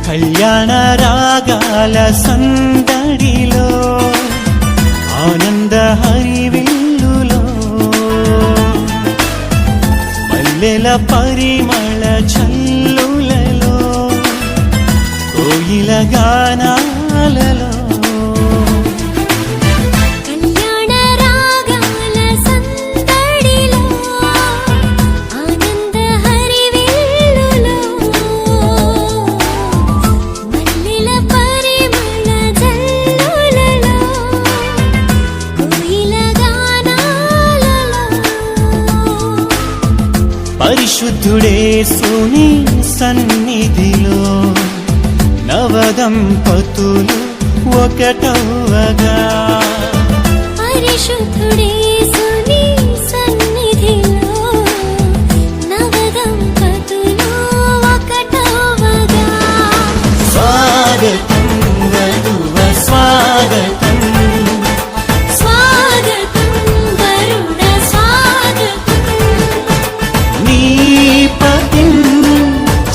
కళ్యాణ రాగాల సందడిలో ఆనంద హరివిల్లులో మల్లెల పరిమళ చల్లులలో కోయిల గానాలలో పరిశుద్ధుడే సుని సన్నిధిలో నవదంపతులు ఒకటవగా పరిశుద్ధుడే సుని సన్నిధిలో నవదంపతులు ఒకటవగా స్వాగతం వధువ స్వాగతం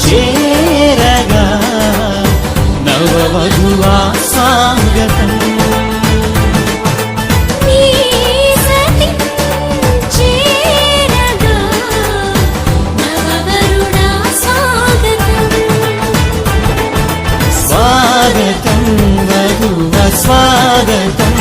చేరగా నవవధువా స్వాగతం స్వాగతం వధువ స్వాగతం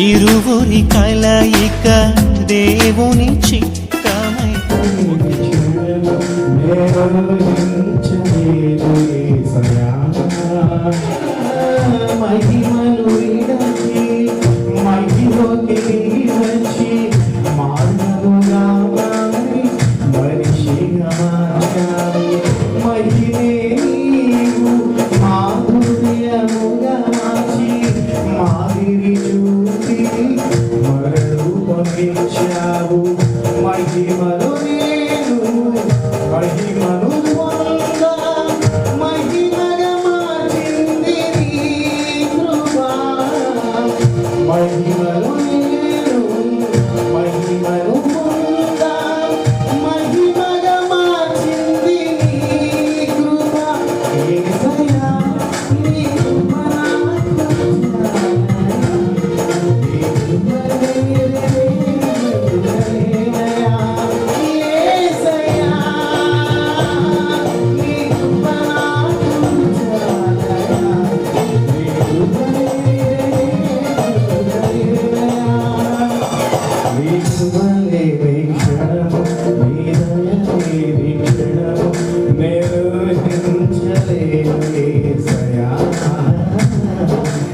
ఇరువురి కలయిక దేవుని చిత్తమై మహిమలు విడచి మహిలోకి వచ్చి మానవుగా మారి మనిషిగా మారావు మహిమే నీవు మాధుర్యముగా మార్చి మాదిరి చూపి మరలు పంపించావు కృపలే వీక్షణము నీ దయలే వీక్షణము నిర్వహించలేను యేసయ్యా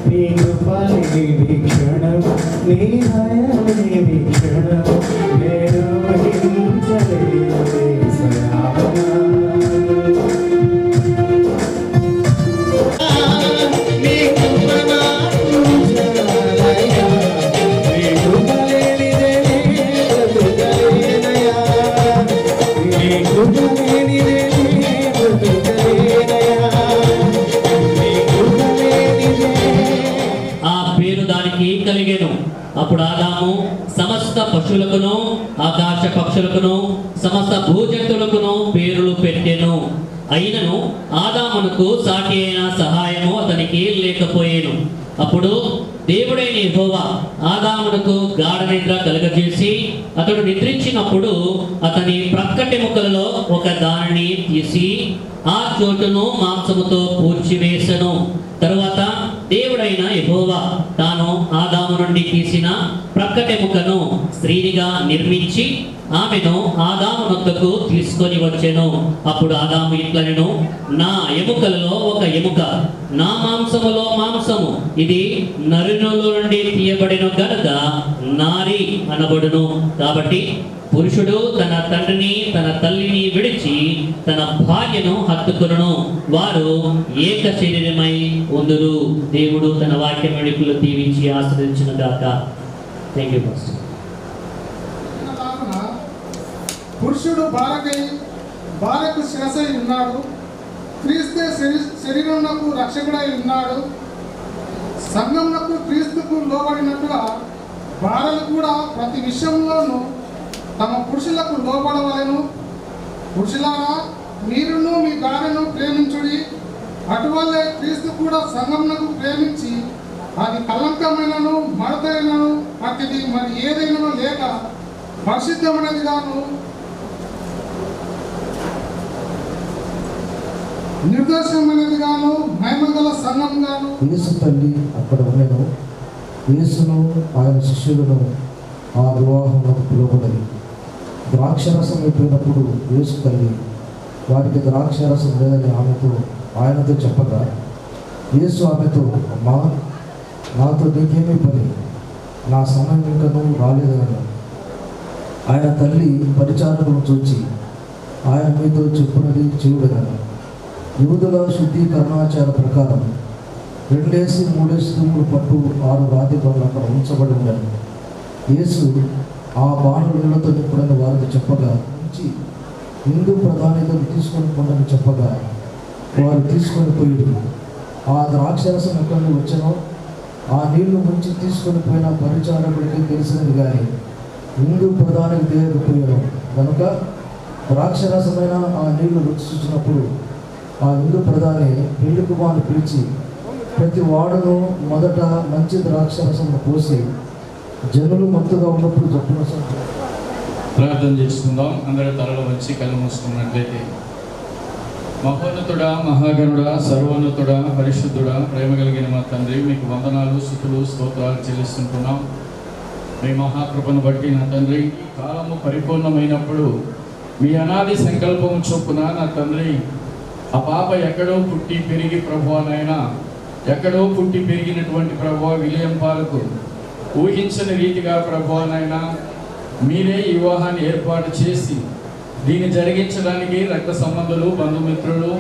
నీ కృపలే వీక్షణము నీ దయలే వీక్షణము నిర్వహించలేను యేసయ్యా ఆ పేరు దానికి కలిగెను. అప్పుడు ఆదాము సమస్త పశువులకును ఆకాశ పక్షులకును సమస్త భూజంతువులకును పేర్లు పెట్టెను. అయినను ఆదామునకు సాటి అయిన సహాయము అతనికి లేకపోయేను. అప్పుడు దేవుడైన యెహోవా ఆదామునకు గాఢ నిద్ర కలుగజేసి అతడు నిద్రించినప్పుడు అతని ప్రక్కటెముకలలో ఒక దానిని తీసి ఆ చోటును మాంసముతో పూడ్చివేసెను. తరువాత దేవుడైన యెహోవా తాను ఆదాము నుండి తీసిన ప్రక్కటెముకను స్త్రీనిగా నిర్మించి ఆమెను ఆదాము నొద్దకు తీసుకొని వచ్చెను. అప్పుడు ఆదాము ఇట్లనెను, నా ఎముకలలో ఒక ఎముక, నా మాంసములో మాంసము, ఇది నరునిలో నుండి తీయబడిన గనుక నారి అనబడును. కాబట్టి పురుషుడు తన తండ్రిని తన తల్లిని విడిచి తన భార్యను హత్తుకొనును, వారు ఏక శరీరమై ఉందురు. దేవుడు తన వాక్యం వెలుగులో దీవించి ఆశ్రయించిన గాక. Thank you pastor. పురుషుడు భార్యకు శిరసై ఉన్నాడు, క్రీస్తే శరీరమునకు రక్షకుడై ఉన్నాడు. సంఘమునకు క్రీస్తుకు లోబడినట్టుగా భార్యలు కూడా ప్రతి విషయంలోనూ తమ పురుషులకు లోబడవలెను. పురుషులారా, మీరును మీ భార్యను ప్రేమించుడి. అటువల్లే క్రీస్తు కూడా సంఘమునకు ప్రేమించి అది కలంకమైనను మడతైనను అతిది మరి ఏదైనా లేక పరిశుద్ధమైనది గాను నిర్దోషమైనది గాను మహిమగల సంఘం గాను. యేసు తల్లి అక్కడ ఉండెను. యేసును ఆయన శిష్యులను ఆ వివాహంలో పిలువబడి ద్రాక్షరసం అయిపోయినప్పుడు యేసు తల్లి వారికి ద్రాక్షరసం లేదని ఆయనతో చెప్పగా యేసు ఆమెతో, అమ్మా, నాతో నీకేమీ పని, నా సమయం ఇంకనూ రాలేదని. ఆయన తల్లి పరిచారకులను చూచి ఆయన మీతో చెప్పునది చెవుడగలను. యూదుల శుద్ధీకరణాచార ప్రకారం 2-3 తుమ్ములు పట్టు 6 రాతి బండ్లు అక్కడ ఉంచబడి ఉండాలి. యేసు ఆ బాణులతో నింపుడని వారికి చెప్పగా ఉంచి హిందూ ప్రధానితో తీసుకొని పొందని చెప్పగా వారు తీసుకొని పోయి ఆ ద్రాక్షరసం ఎక్కడి నుండి వచ్చానో ఆ నీళ్లు ముంచి తీసుకొని పోయిన పరిచారకుడికి తెలిసినది కానీ హిందూ ప్రధానికి తెలియకపోయాను కనుక ద్రాక్షరసమైన ఆ నీళ్లు రుచి చూసినప్పుడు ఆ హిందూ ప్రధాని పెళ్లి కుమారుని పిలిచి ప్రతి వాడును మొదట మంచి ద్రాక్షరసం పోసి జనులు మత్తుగా ఉన్నప్పుడు చొప్పున ప్రార్థన చేసుకుందాం. అందరూ తలలో వచ్చి కళ్ళు మూసుకున్నట్లయితే. మహోన్నతుడా, మహాగణుడా, సర్వోన్నతుడా, పరిశుద్ధుడా, ప్రేమ కలిగిన మా తండ్రి, మీకు వందనాలు, స్తుతులు, స్తోత్రాలు చెల్లిస్తుంటున్నాం. మీ మహాకృపను బట్టి నా తండ్రి, కాలము పరిపూర్ణమైనప్పుడు మీ అనాది సంకల్పం చొప్పున నా తండ్రి ఆ పాప ఎక్కడో పుట్టి పెరిగి ప్రభువానైనా ఎక్కడో పుట్టి పెరిగినటువంటి ప్రభువా విలియం పాలకు ఊహించని రీతిగా ప్రభువానైనా మీరే ఈ వివాహాన్ని ఏర్పాటు చేసి దీన్ని జరిగించడానికి రక్త సంబంధులు, బంధుమిత్రులు,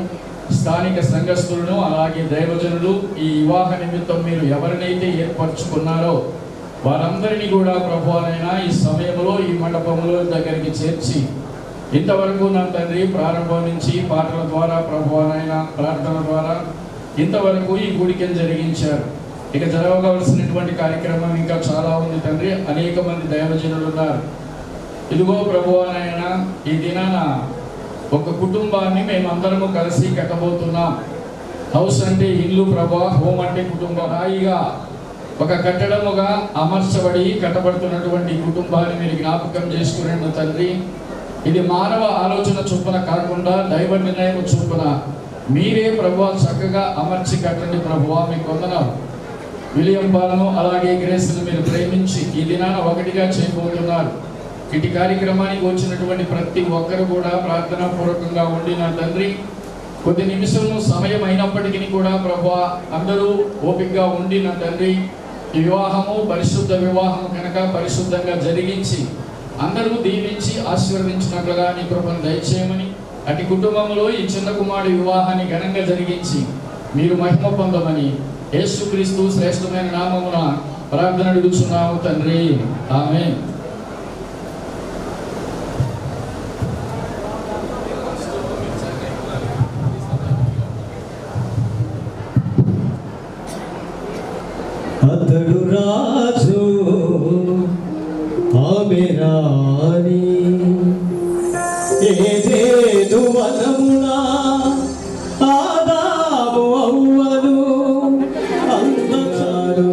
స్థానిక సంఘస్థులను అలాగే దైవజనులు ఈ వివాహ నిమిత్తం మీరు ఎవరినైతే ఏర్పరచుకున్నారో వారందరినీ కూడా ప్రభువానైనా ఈ సమయంలో ఈ మండపంలో దగ్గరికి చేర్చి ఇంతవరకు నా తండ్రి ప్రారంభం నుంచి పాటల ద్వారా ప్రభువానైనా ప్రార్థన ద్వారా ఇంతవరకు ఈ గుడికని జరిగించారు. ఇక జరగవలసినటువంటి కార్యక్రమం ఇంకా చాలా ఉంది తండ్రి. అనేక మంది దైవజనులు ఉన్నారు. ఇదిగో ప్రభువానైనా ఈ దినాన ఒక కుటుంబాన్ని మేమందరము కలిసి కట్టబోతున్నాం. హౌస్ అంటే ఇల్లు ప్రభా, హోమ్ అంటే కుటుంబం. హాయిగా ఒక కట్టడముగా అమర్చబడి కట్టబడుతున్నటువంటి కుటుంబాన్ని మీరు జ్ఞాపకం చేసుకునే తండ్రి, ఇది మానవ ఆలోచన చొప్పున కాకుండా దైవ నిర్ణయం చొప్పున మీరే ప్రభువా చక్కగా అమర్చి కట్టండి ప్రభువా. మీకు వందనాలు. విలియం పాలను అలాగే గ్రేస్ను మీరు ప్రేమించి ఈ దినాన ఒకటిగా చేయబోతున్నారు. ఇటు కార్యక్రమానికి వచ్చినటువంటి ప్రతి ఒక్కరు కూడా ప్రార్థనా పూర్వకంగా ఉండి నా తండ్రి కొద్ది నిమిషము సమయం అయినప్పటికీ కూడా ప్రభువా అందరూ ఓపికగా ఉండి నా తండ్రి ఈ వివాహము పరిశుద్ధ వివాహము కనుక పరిశుద్ధంగా జరిగించి అందరూ దీవించి ఆశీర్వదించినట్లుగా నీ కృపను దయచేయమని అటు కుటుంబంలో ఈ చిన్న కుమారుడి వివాహాన్ని ఘనంగా జరిగించి మీరు మహిమ పొందమని యేసుక్రీస్తు శ్రేష్టమైన నామమున ప్రార్థన అడుగుచున్నాము తండ్రి, ఆమేన్. అతడు రాజు ఆమె రాణి ఏదేను వనమునా ఆదాము అవ్వను అందచారు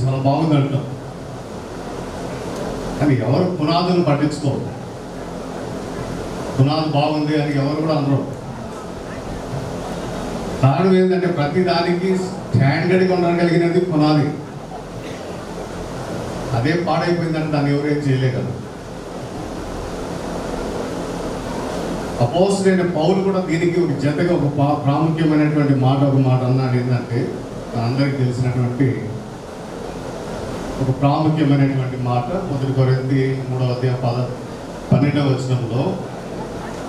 చాలా బాగుందంట, కానీ ఎవరు పునాదులు పట్టించుకోరు. పునాది బాగుంది అని ఎవరు కూడా అనరు. కారణం ఏంటంటే ప్రతి దానికి స్టాండర్డ్గా ఉండగలిగినది పునాది. అదే పాడైపోయిందంటే దాన్ని ఎవరేం చేయలేరు. అపోస్తలుడైన పౌలు కూడా దీనికి ఒక జతగా ఒక ప్రాముఖ్యమైనటువంటి ఒక మాట అన్నాడు. ఏంటంటే అందరికీ తెలిసినటువంటి ఒక ప్రాముఖ్యమైనటువంటి మాట 1 కొరింథీ 3:12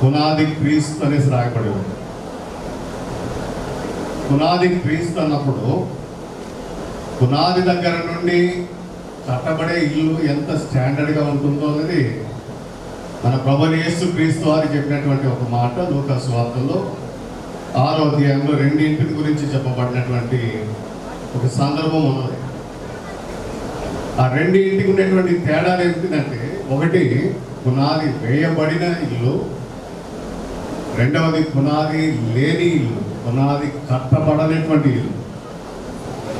పునాది క్రీస్తు అనేసి రాయబడి ఉంది. పునాది క్రీస్తు అన్నప్పుడు పునాది దగ్గర నుండి కట్టబడే ఇల్లు ఎంత స్టాండర్డ్గా ఉంటుందో అనేది మన ప్రభువైన యేసుక్రీస్తు వారు చెప్పినటువంటి ఒక మాట లూకా సువార్తలో 6వ అధ్యాయంలో 2 ఇంటి గురించి చెప్పబడినటువంటి ఒక సందర్భం ఉన్నది. ఆ 2 ఇంటికి ఉండేటువంటి తేడాలు ఏంటంటే, ఒకటి పునాది వేయబడిన ఇల్లు, రెండవది పునాది లేని ఇల్లు, పునాది కట్టబడనటువంటి ఇల్లు.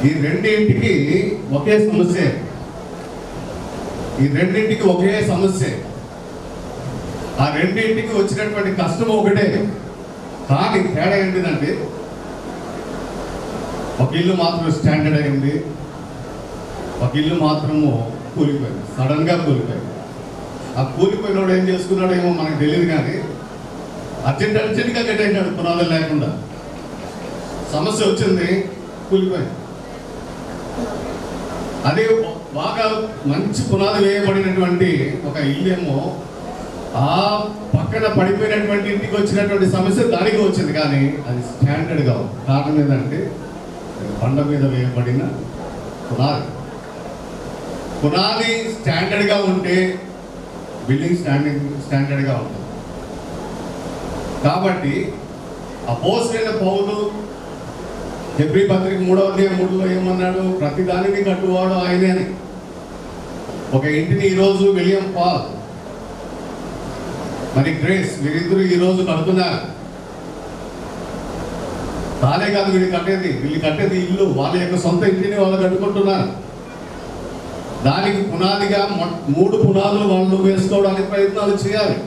ఈ రెండింటికి ఒకే సమస్య. ఈ రెండింటికి ఒకే సమస్య. ఆ రెండింటికి వచ్చినటువంటి కష్టం ఒకటే. కానీ తేడా ఏంటిదంటే ఒక ఇల్లు మాత్రం స్టాండర్డ్ అయింది, ఒక ఇల్లు మాత్రము కూలిపోయింది, సడన్గా కూలిపోయింది. ఆ కూలిపోయినోడు ఏం చేసుకున్నాడో ఏమో మనకు తెలియదు, కానీ అర్జెంట్గా కట్టేసాడు పునాదులు లేకుండా. సమస్య వచ్చింది, కూలిపోయింది. అదే బాగా మంచి పునాది వేయబడినటువంటి ఒక ఇల్లేమో ఆ పక్కన పడిపోయినటువంటి ఇంటికి వచ్చినటువంటి సమస్య దానికి వచ్చింది, కానీ అది స్టాండర్డ్గా ఉంది. కారణం ఏంటంటే బండ మీద వేయబడిన పునాది. పునాది స్టాండర్డ్గా ఉంటే బిల్డింగ్ స్టాండర్డ్గా ఉంటుంది. కాబట్టి అపోస్తలుడైన పౌలు హెబ్రీ పత్రిక 3:3 ఏమన్నాడు? ప్రతి దానిని కట్టువాడు ఆయనే అని. ఒక ఇంటిని ఈరోజు విలియం పాల్ మరి గ్రేస్ వీరిద్దరూ ఈరోజు కడుతున్నారు. తానే కాదు వీళ్ళు కట్టేది ఇల్లు, వాళ్ళ యొక్క సొంత ఇంటిని వాళ్ళు కట్టుకుంటున్నారు. దానికి పునాదిగా 3 పునాదులు వాళ్ళు వేసుకోవడానికి ప్రయత్నాలు చేయాలి.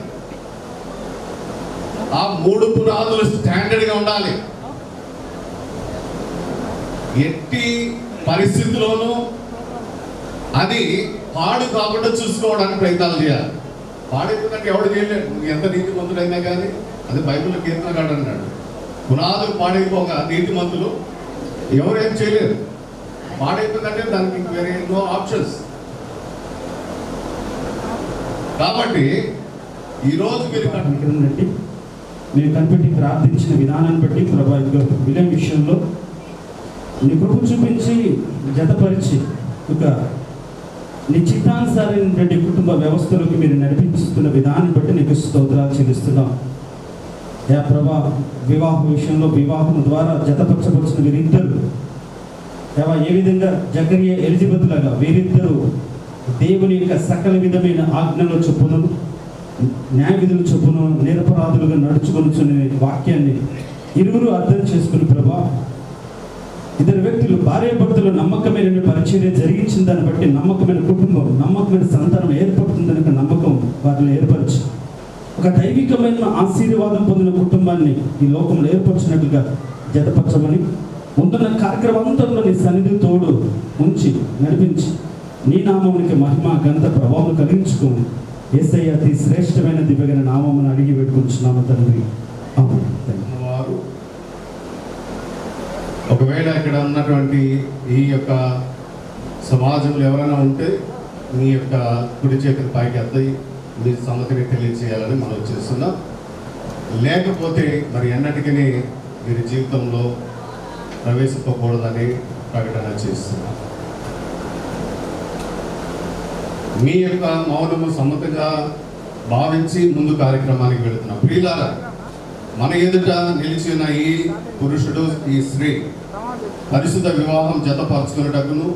ఆ 3 పునాదులు స్టాండర్డ్గా ఉండాలి. ఎట్టి పరిస్థితుల్లోనూ అది పాడు కాకుండా చూసుకోవడానికి ప్రయత్నాలు చేయాలి. పాడైపోతుందంటే ఎవడు చేయలేడు. నువ్వు ఎంత నీతిమంతుడైనా కానీ, అది బైబిల్లో కీర్తనగాడు అన్నాడు, పునాదులు పాడైపోగా నీతిమంతులు ఎవరేం చేయలేరు. పాడైపోతుందంటే దానికి వేరే ఎన్నో ఆప్షన్స్. కాబట్టి ఈరోజు మీరు బట్టి మీరు కనిపెట్టి ప్రార్థించిన విధానాన్ని బట్టి ప్రభా విలయం విషయంలో నీ కృప చూపించి జతపరిచి ఒక నీ చిత్తానుసారైనటువంటి కుటుంబ వ్యవస్థలోకి మీరు నడిపిస్తున్న విధానాన్ని బట్టి నీకు స్తోత్రాలు చెల్లిస్తున్నాం. యా ప్రభా వివాహ విషయంలో వివాహం ద్వారా జతపరచవలసిన వీరిద్దరు ఏ విధంగా జకరియా ఎలిజబెత్ లాగా వీరిద్దరూ దేవుని యొక్క సకల విధమైన ఆజ్ఞల చొప్పున న్యాయ విధుల చొప్పున నిరపరాధులుగా నడుచుకొనుచునే వాక్యాన్ని ఇరువురు అర్థం చేసుకుని ప్రభా ఇద్దరు వ్యక్తులు భార్యాభర్తలు నమ్మకమైన పరిచర్య జరిగించిన దాన్ని బట్టి నమ్మకమైన కుటుంబం, నమ్మకమైన సంతానం ఏర్పడుతుందనే నమ్మకం వారిని ఏర్పరచు ఒక దైవికమైన ఆశీర్వాదం పొందిన కుటుంబాన్ని ఈ లోకంలో ఏర్పరిచినట్లుగా జతపరచమని ముందున్న కార్యక్రమం అంతలో నీ సన్నిధి తోడు ఉంచి నడిపించి నీ నామానికి మహిమ ఘనత ప్రభావం కలిగించుకోని యేసయ్య అతి శ్రేష్టమైన దివ్యమైన నామమును అడిగి పెట్టుకుంటున్నాము తండ్రి. వారు ఒకవేళ ఇక్కడ ఉన్నటువంటి ఈ యొక్క సమాజంలో ఎవరైనా ఉంటే మీ యొక్క కుడి చేతిని పైకి ఎత్తి మీ సమ్మతిని తెలియజేయాలని మనం చేస్తున్నాం. లేకపోతే మరి ఎన్నటికీ మీరు జీవితంలో ప్రవేశించకూడదని ప్రకటన చేస్తున్నాం. మీ యొక్క మౌనము సమ్మతంగా భావించి ముందు కార్యక్రమానికి వెళుతున్నాం. ప్రియులారా, మన ఎదుట నిలిచిన ఈ పురుషుడు ఈ స్త్రీ పరిశుద్ధ వివాహం జతపరచుకున్నటకును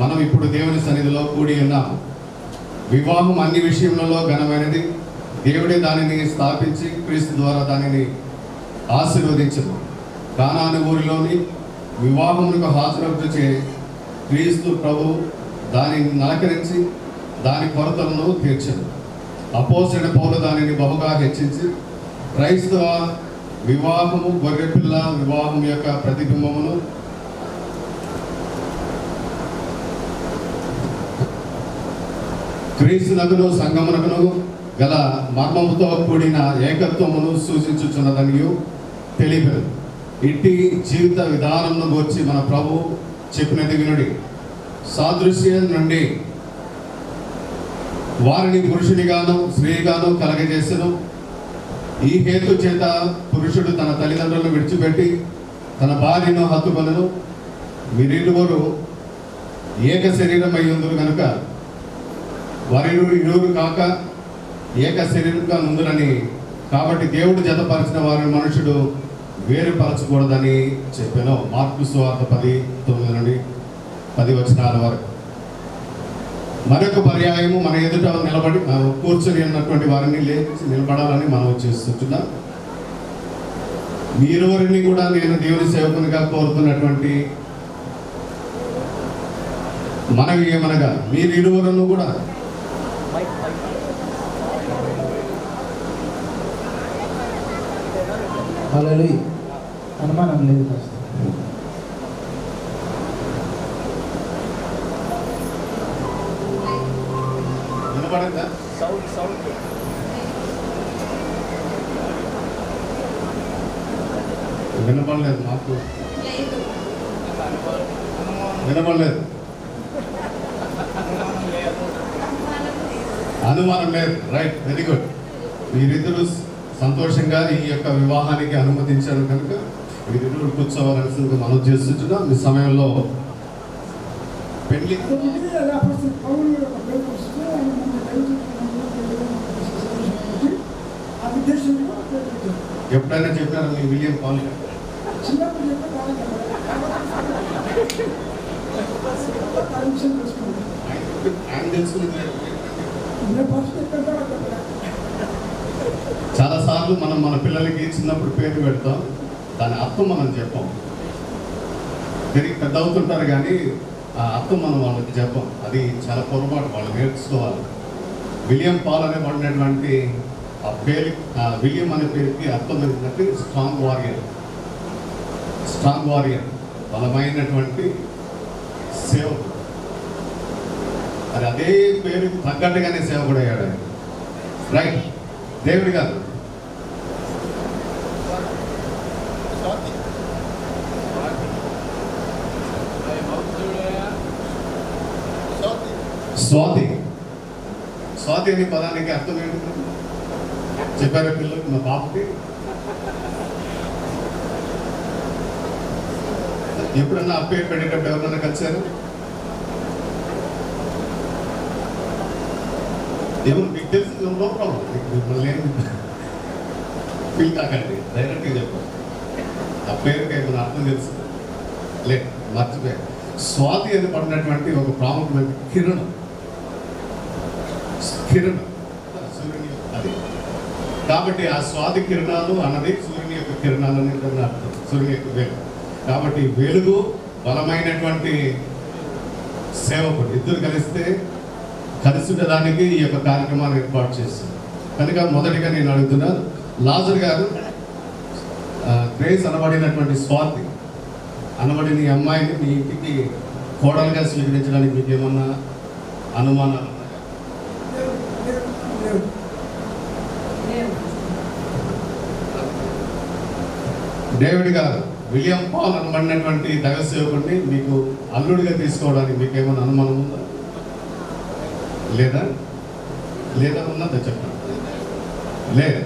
మనం ఇప్పుడు దేవుని సన్నిధిలో కూడి ఉన్నాం. వివాహం అన్ని విషయములలో ఘనమైనది. దేవుడే దానిని స్థాపించి క్రీస్తు ద్వారా దానిని ఆశీర్వదించదు. కానాను ఊరిలోని వివాహములకు హాజరవుచే క్రీస్తు ప్రభు దానిని నలకరించి దాని కొరతలను తీర్చదు. అపోస్తలుడైన పౌలు దానిని బహుగా హెచ్చించి క్రైస్తవ వివాహము గొర్రెపిల్ల వివాహం యొక్క ప్రతిబింబమును క్రీస్తునకును సంగమునకును గల మర్మముతో కూడిన ఏకత్వమును సూచించుచున్నదనియు తెలియదు. ఇట్టి జీవిత విధానంను గూర్చి మన ప్రభు చెప్పినది వినుడి. సాదృశ్యం నుండి వారిని పురుషునిగాను స్త్రీగాను కలగజేసెను. ఈ హేతు చేత పురుషుడు తన తల్లిదండ్రులను విడిచిపెట్టి తన భార్యను హత్తుకొనెను. మీరిరువురు ఏక శరీరమై ఉందురు కనుక వారిరువురు కాక ఏక శరీరంగా నుందురని. కాబట్టి దేవుడు జతపరిచిన వారిని మనుషుడు వేరుపరచకూడదని చెప్పాను. మార్కు సువార్త 10:9 నుండి 10 వచనాల వరకు. మరొక పర్యాయము మన ఎదుట నిలబడి కూర్చొని ఉన్నటువంటి వారిని లేచి నిలబడాలని మనం చేస్తున్నాం. మీరువరిని కూడా నేను దేవుని సేవకునిగా కోరుతున్నటువంటి మనవి ఏమనగా మీరు ఇరువురును కూడా హల్లెలూయా. అనుమానం లేదు పాస్టర్. వినపడిందా? వినపడలేదు మాకు, వినపడలేదు. అనుమానం లేదు. Right, very good. మీరిద్దరూ సంతోషంగా ఈ యొక్క వివాహానికి అనుమతించారు కనుక మీరిద్దరు కూర్చోవాల్సిందిగా మనం చేస్తున్నాం. ఈ సమయంలో పెళ్లి ఎప్పుడైనా చెప్పారు మీ విలియం పాల్ గారు? ఆయన తెలుసుకున్నది చాలా సార్లు మనం మన పిల్లలకి చిన్నప్పుడు పేరు పెడతాం, దాని అర్థం మనం చెప్పాం. పెరిగి పెద్ద అవుతుంటారు కానీ ఆ అర్థం మనం వాళ్ళకి చెప్పాం. అది చాలా పొరపాటు, వాళ్ళు నేర్చుకోవాలి. విలియం పాల్ అనే పడినటువంటి ఆ పేరు, విలియం అనే పేరుకి అర్థం ఏంటంటే స్ట్రాంగ్ వారియర్. స్ట్రాంగ్ వారియర్, బలమైనటువంటి సేవకుడు. అది అదే పేరుకి తగ్గట్టుగానే సేవకుడు అయ్యాడు. రైట్, దేవుడి గారు స్వాతి. స్వాతి అనే పదానికి అర్థం ఏంటి చెప్పారు పిల్లలు? మా బాబుకి ఎప్పుడన్నా ఆ పేరు పెట్టేటప్పుడు ఎవరన్నా కలిసారు? ఎవరు మీకు తెలిసి నో ప్రాబ్లం, మిమ్మల్ని ఏం ఫీల్ కాకండి, డైరెక్ట్గా చెప్పండి. ఆ పేరుకి ఏమైనా అర్థం తెలుసు? లేదు, మర్చిపోయారు. స్వాతి అని పడినటువంటి ఒక ప్రాముఖ్యమైన కిరణం. కిరణం సూర్యుని యొక్క అది. కాబట్టి ఆ స్వాతి కిరణాలు అన్నది సూర్యుని యొక్క కిరణాలు అని అర్థం, సూర్యుని యొక్క వెలుగు. కాబట్టి వెలుగు, బలమైనటువంటి సేవకుడు ఇద్దరు కలిస్తే కలిసి ఉండడానికి ఈ యొక్క కార్యక్రమాన్ని ఏర్పాటు చేస్తుంది. కనుక మొదటిగా నేను అడుగుతున్నాను, లాజర్ గారు, గ్రేస్ అనబడినటువంటి స్వాతి అనబడిన ఈ అమ్మాయిని మీ ఇంటికి కోడలుగా స్వీకరించడానికి మీకు ఏమన్నా అనుమానాలు ఉన్నాయా? డేవిడ్ గారు, విలియం పాల్ అనబడినటువంటి దైవ సేవకుడిని మీకు అల్లుడిగా తీసుకోవడానికి మీకు ఏమైనా అనుమానం ఉందా? లేదా? లేదా ఉన్నదా చెప్పండి. లేదు.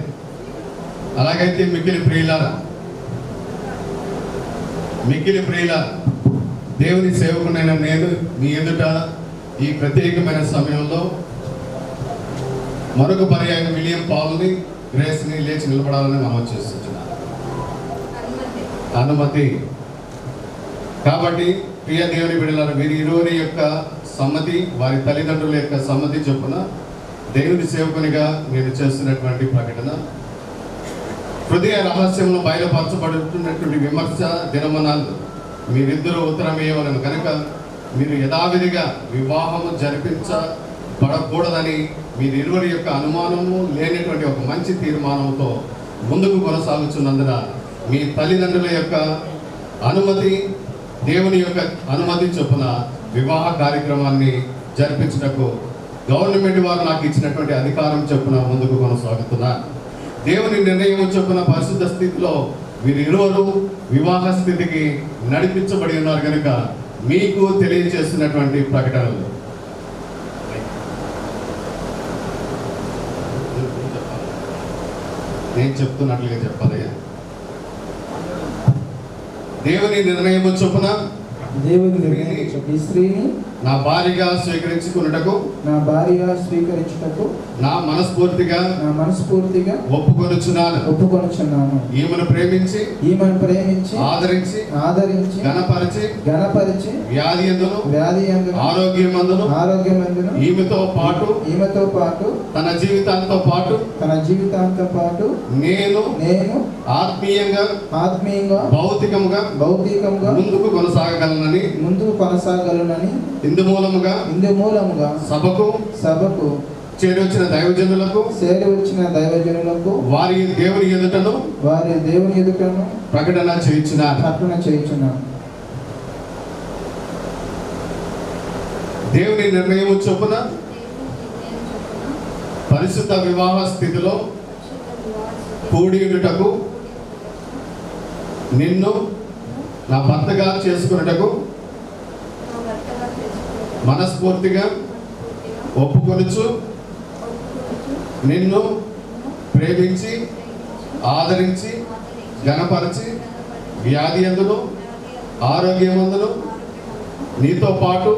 అలాగైతే మిక్కిలి ప్రియులారా, మిక్కిలి ప్రియులారా, దేవుని సేవకునైన నేను మీ ఎదుట ఈ ప్రత్యేకమైన సమయంలో మరొక పర్యాయం విలియం పాల్ని, గ్రేస్ని లేచి నిలబడాలని మనం చేస్తున్నాం. అనుమతి. కాబట్టి ప్రియ దేవుని బిడ్డలారా, వీరి ఇరువురి యొక్క సమ్మతి, వారి తల్లిదండ్రుల యొక్క సమ్మతి చొప్పున దేవుని సేవకునిగా నేను చేస్తున్నటువంటి ప్రకటన హృదయ రహస్యంలో బయలుపరచబడుతున్నటువంటి విమర్శ దినమనాలు మీరిద్దరూ ఉత్తరం ఇవ్వలేను కనుక మీరు యథావిధిగా వివాహము జరిపించబడకూడదని మీరు ఇరువురి యొక్క అనుమానము లేనటువంటి ఒక మంచి తీర్మానంతో ముందుకు కొనసాగుతున్నందున మీ తల్లిదండ్రుల యొక్క అనుమతి, దేవుని యొక్క అనుమతి చొప్పున వివాహ కార్యక్రమాన్ని జరిపించటకు గవర్నమెంట్ వారు నాకు ఇచ్చినటువంటి అధికారం చొప్పున ముందుకు కొనసాగుతున్నారు. దేవుని నిర్ణయం చొప్పున పరిశుద్ధ స్థితిలో వీరు ఇరువురు వివాహ స్థితికి నడిపించబడి ఉన్నారు కనుక మీకు తెలియజేస్తున్నటువంటి ప్రకటనలు. నేను చెప్తున్నట్లుగా చెప్పాలయ్యా. దేవుని నిర్ణయం చొప్పున దేవుని నిర్ణయం చొప్పున ఈ స్త్రీని నా భార్యగా స్వీకరించుకున్నటకు నా మనస్ఫూర్తిగా ఒప్పుకొనుచున్నాను. ఈమెను ప్రేమించి ఆదరించి గణపరిచి వ్యాధి యందును ఆరోగ్యమందును ఈమెతో పాటు తన జీవితాంతో పాటు నేను ఆత్మీయంగా భౌతికముగా ముందుకు కొనసాగగలనని ఇందు మూలముగా సభకు చేరి వచ్చిన దైవజనులకు వారి దేవుని ఎదుటను ప్రకటన చేయించున్నాను. దేవుని నిర్ణయము చొప్పున పరిశుద్ధ వివాహ స్థితిలో కూడియుటకు నిన్ను నా భర్తగా చేసుకున్నటకు మనస్ఫూర్తిగా ఒప్పుకొనుచు నిన్ను ప్రేమించి ఆదరించి ఘనపరచి వ్యాధి యందును ఆరోగ్యమందును నీతో పాటు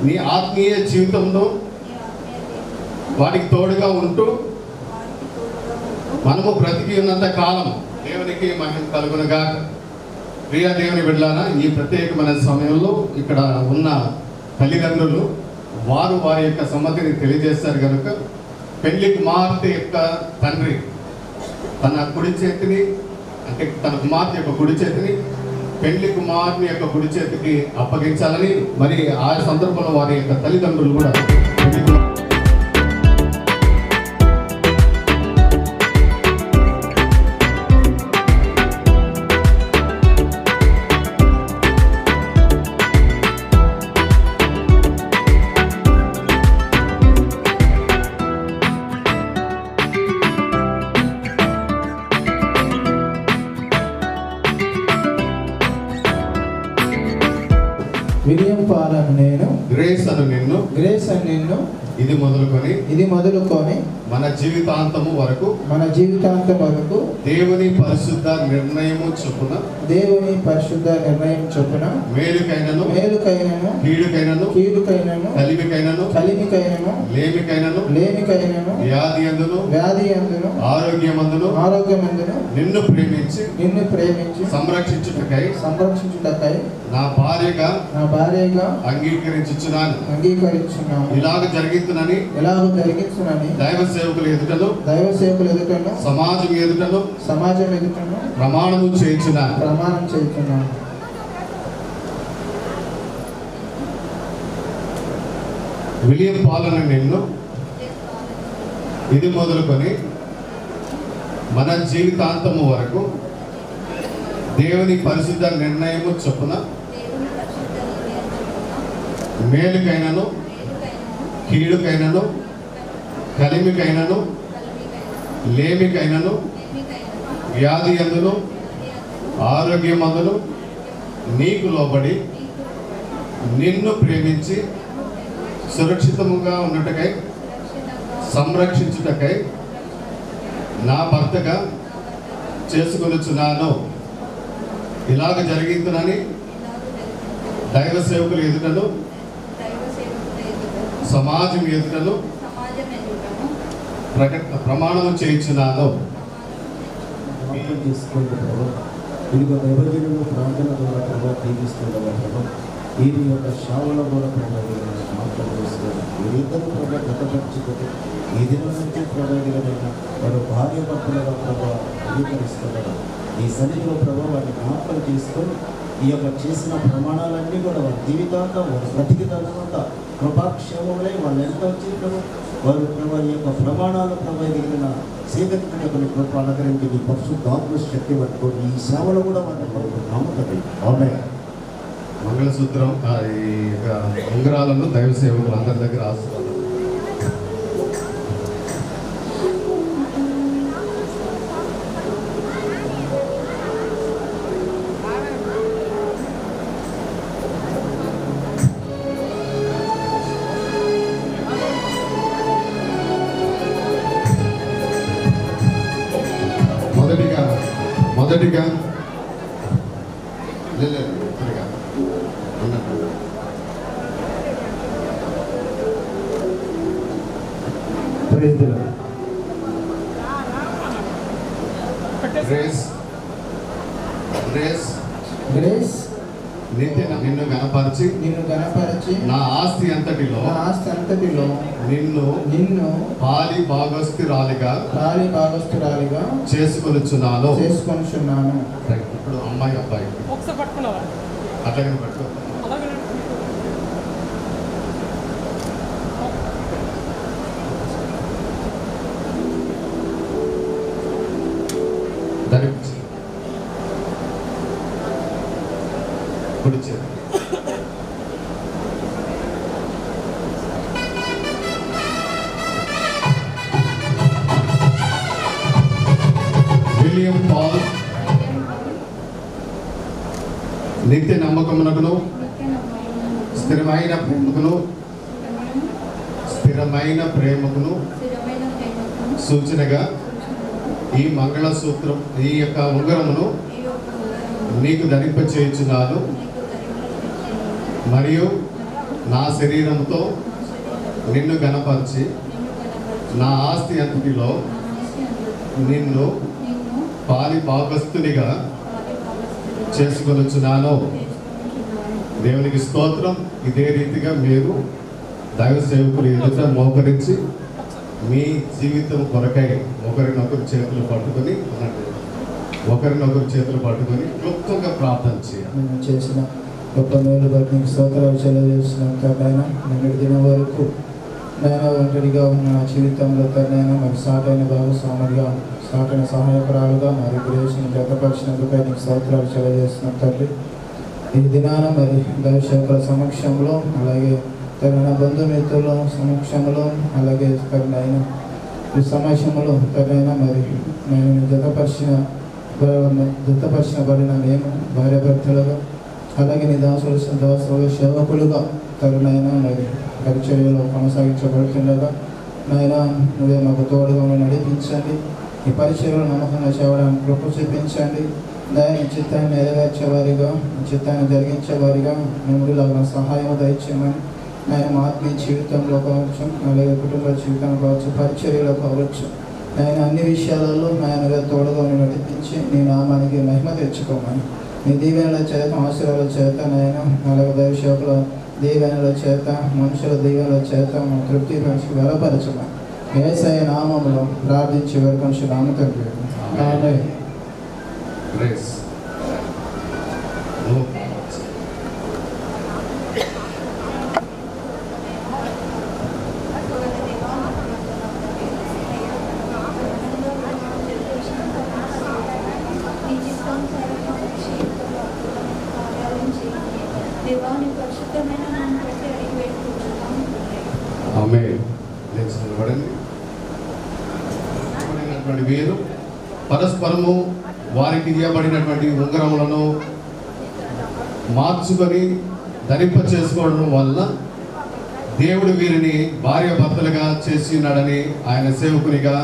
నీ ఆత్మీయ జీవితంలో వాటికి తోడుగా ఉంటూ మనము బ్రతికి ఉన్నంత కాలం దేవునికి మహిమ కలుగునుగా. ప్రియ దేవుని బిడ్డలారా, ఈ ప్రత్యేకమైన సమయంలో ఇక్కడ ఉన్న తల్లిదండ్రులు వారి యొక్క సమ్మతిని తెలియజేస్తారు కనుక పెళ్లి కుమార్తె యొక్క తండ్రి తన కుడి చేతిని, అంటే తన కుమార్తె యొక్క కుడి చేతిని పెళ్లి కుమార్తె యొక్క కుడి చేతికి అప్పగించాలని, మరి ఆ సందర్భంలో వారి యొక్క తల్లిదండ్రులు కూడా విలియం పాలను నేను, గ్రేస్ అని నిన్ను ఇది మొదలుకొని మన జీవితాంతము వరకు దేవుని పరిశుద్ధ నిర్ణయము చొప్పున మేలుకైనను కీడుకైనను కలిమికైనను లేమికైనను వ్యాధి యందును ఆరోగ్యమందును నిన్ను ప్రేమించి సంరక్షించుటకై నా భార్యగా అంగీకరించుచున్నాను. ఇలాగ జరిగించునని దైవ సేవకుల ఎదుటను సమాజం ఎదుటను ప్రమాణము చేయించున్నాను. విలియం పాలను నిన్ను ఇది మొదలుకొని మన జీవితాంతము వరకు దేవుని పరిశుద్ధ నిర్ణయము చొప్పున మేలుకైనను కీడుకైనను కలిమికైనను లేమికైనను వ్యాధి యందును ఆరోగ్యమందును నీకు లోబడి నిన్ను ప్రేమించి సురక్షితముగా ఉన్నటకై సంరక్షించుటకై నా భర్తగా చేసుకొనుచున్నాను. ఇలాగ జరిగించునని దైవ సేవకుల ఎదుటను సమాజం ఎదుటను ప్రమాణం చేయించున్నాను. ఇదిగో దైవజనులు ప్రార్థన ద్వారా ప్రభావ దీవిస్తుండగా ఈ యొక్క సేవలో కూడా ప్రభావం మాట్లాడుతున్నారు. వీరిద్దరూ ప్రభావ గతపరుచుకొని ఈ దినం నుంచి ప్రభావితమైన వారు భార్య భర్తలుగా ప్రభావ అంగీకరిస్తున్నారు. ఈ సన్నిధిలో ప్రభావ వారిని జ్ఞాపకం చేసుకొని ఈ యొక్క చేసిన ప్రమాణాలన్నీ కూడా వారి జీవితాంతం వారి బ్రతికిదంతా కృపాక్షేమంలో వాళ్ళు ఎంత వచ్చినప్పుడు వారి యొక్క ప్రమాణాలు ప్రభావితమైన స్వీకరించిన కృప అనుగ్రహించి ఈ పరిశుద్ధాత్మ శక్తి పట్టుకొని ఈ సేవలో కూడా వారిని నమ్ముతుంది. ఆమేన్. మంగళసూత్రం ఈ ఉంగరాలను దైవ సేవకులు అందరి దగ్గర ఆశీర్వాదం. మొదటిగా నిన్ను గణపరిచి నా ఆస్తి అంతటిలో నిన్ను పాలి భాగస్తురాలిగా చేసుకొనుచున్నాను. ఇప్పుడు అమ్మాయి అబ్బాయి అట్లాగే పట్టుకో. నమ్మకమునకును స్థిరమైన ప్రేమకును సూచనగా ఈ మంగళసూత్రం, ఈ యొక్క ఉంగరమును నీకు ధరింపచేయుచున్నాను. మరియు నా శరీరంతో నిన్ను గణపరిచి నా ఆస్తి అంతటిలో నిన్ను పాలి భాగస్తునిగా చేసుకొనుచున్నాను. దేవునికి స్తోత్రం. ఇదే రీతిగా మీరు దైవ సేవకులు ఎదుట మోకరించి మీ జీవితం కొరకై ఒకరినొకరు చేతులు పట్టుకొని క్లుప్తంగా ప్రార్థన చేయాలి. మేము చేసిన గొప్ప మేలు బట్టి నీకు స్తోత్రాలు చెల్లిస్తున్నాం తండ్రైనా. నిన్నటి దినం వరకు నేను ఒంటరిగా ఉన్న నా జీవితంలో తండ్రైనా మరి సాటైన భాగస్వామిగా, సాటైన సహాయకురాలుగా మరి గ్రేస్ని జతపరిచినందుకై నీకు స్తోత్రాలు చెల్లిస్తున్నాం తండ్రి. ఈ దినాన మరి దైవసేవకుల సమక్షంలో, అలాగే తన బంధుమిత్రుల సమక్షంలో, అలాగే తనైనా ఈ సమక్షంలో తనైనా మరి నేను జతపరిచినబడిన మేము భార్యాభర్తలుగా, అలాగే నీ దాసులు సేవకులుగా తనైనా మరి పరిచర్యలో కొనసాగించబడుతుండగా నాయన నువ్వే మాకు తోడుగా నడిపించండి. ఈ పరిచర్యలో నమ్మకంగా చేయడానికి కృప చూపించండి. దాని చిత్తాన్ని నెరవేర్చేవారిగా, చిత్తాన్ని జరిగించేవారిగా మేము సహాయం దయచేయమని ఆయన మా ఆత్మీయ జీవితంలో కావచ్చు, అలాగే కుటుంబ జీవితంలో కావచ్చు, పరిచర్యలో కావచ్చు, ఆయన అన్ని విషయాలలో ఆయన తోడుగా నడిపించి నీ నామానికి మహిమ తెచ్చుకోమని, నీ దీవెనల చేత, ఆశీర్వాదాల చేత నాయన, అలాగే దైవసేవకుల దీవెనల చేత, మనుషుల దీవెనల చేత తృప్తి పరిచి బలపరచమని యేసయ్య నామములో ప్రార్థించి వేడుకొని నామతండ్రి. ఆమేన్. వీరు పరస్పరము వారికి ఇవ్వబడినటువంటి ఉంగరములను మార్చుకొని ధరింప చేసుకోవడం వల్ల దేవుడు వీరిని భార్య భర్తలుగా చేసి ఉన్నాడని ఆయన సేవకునిగా,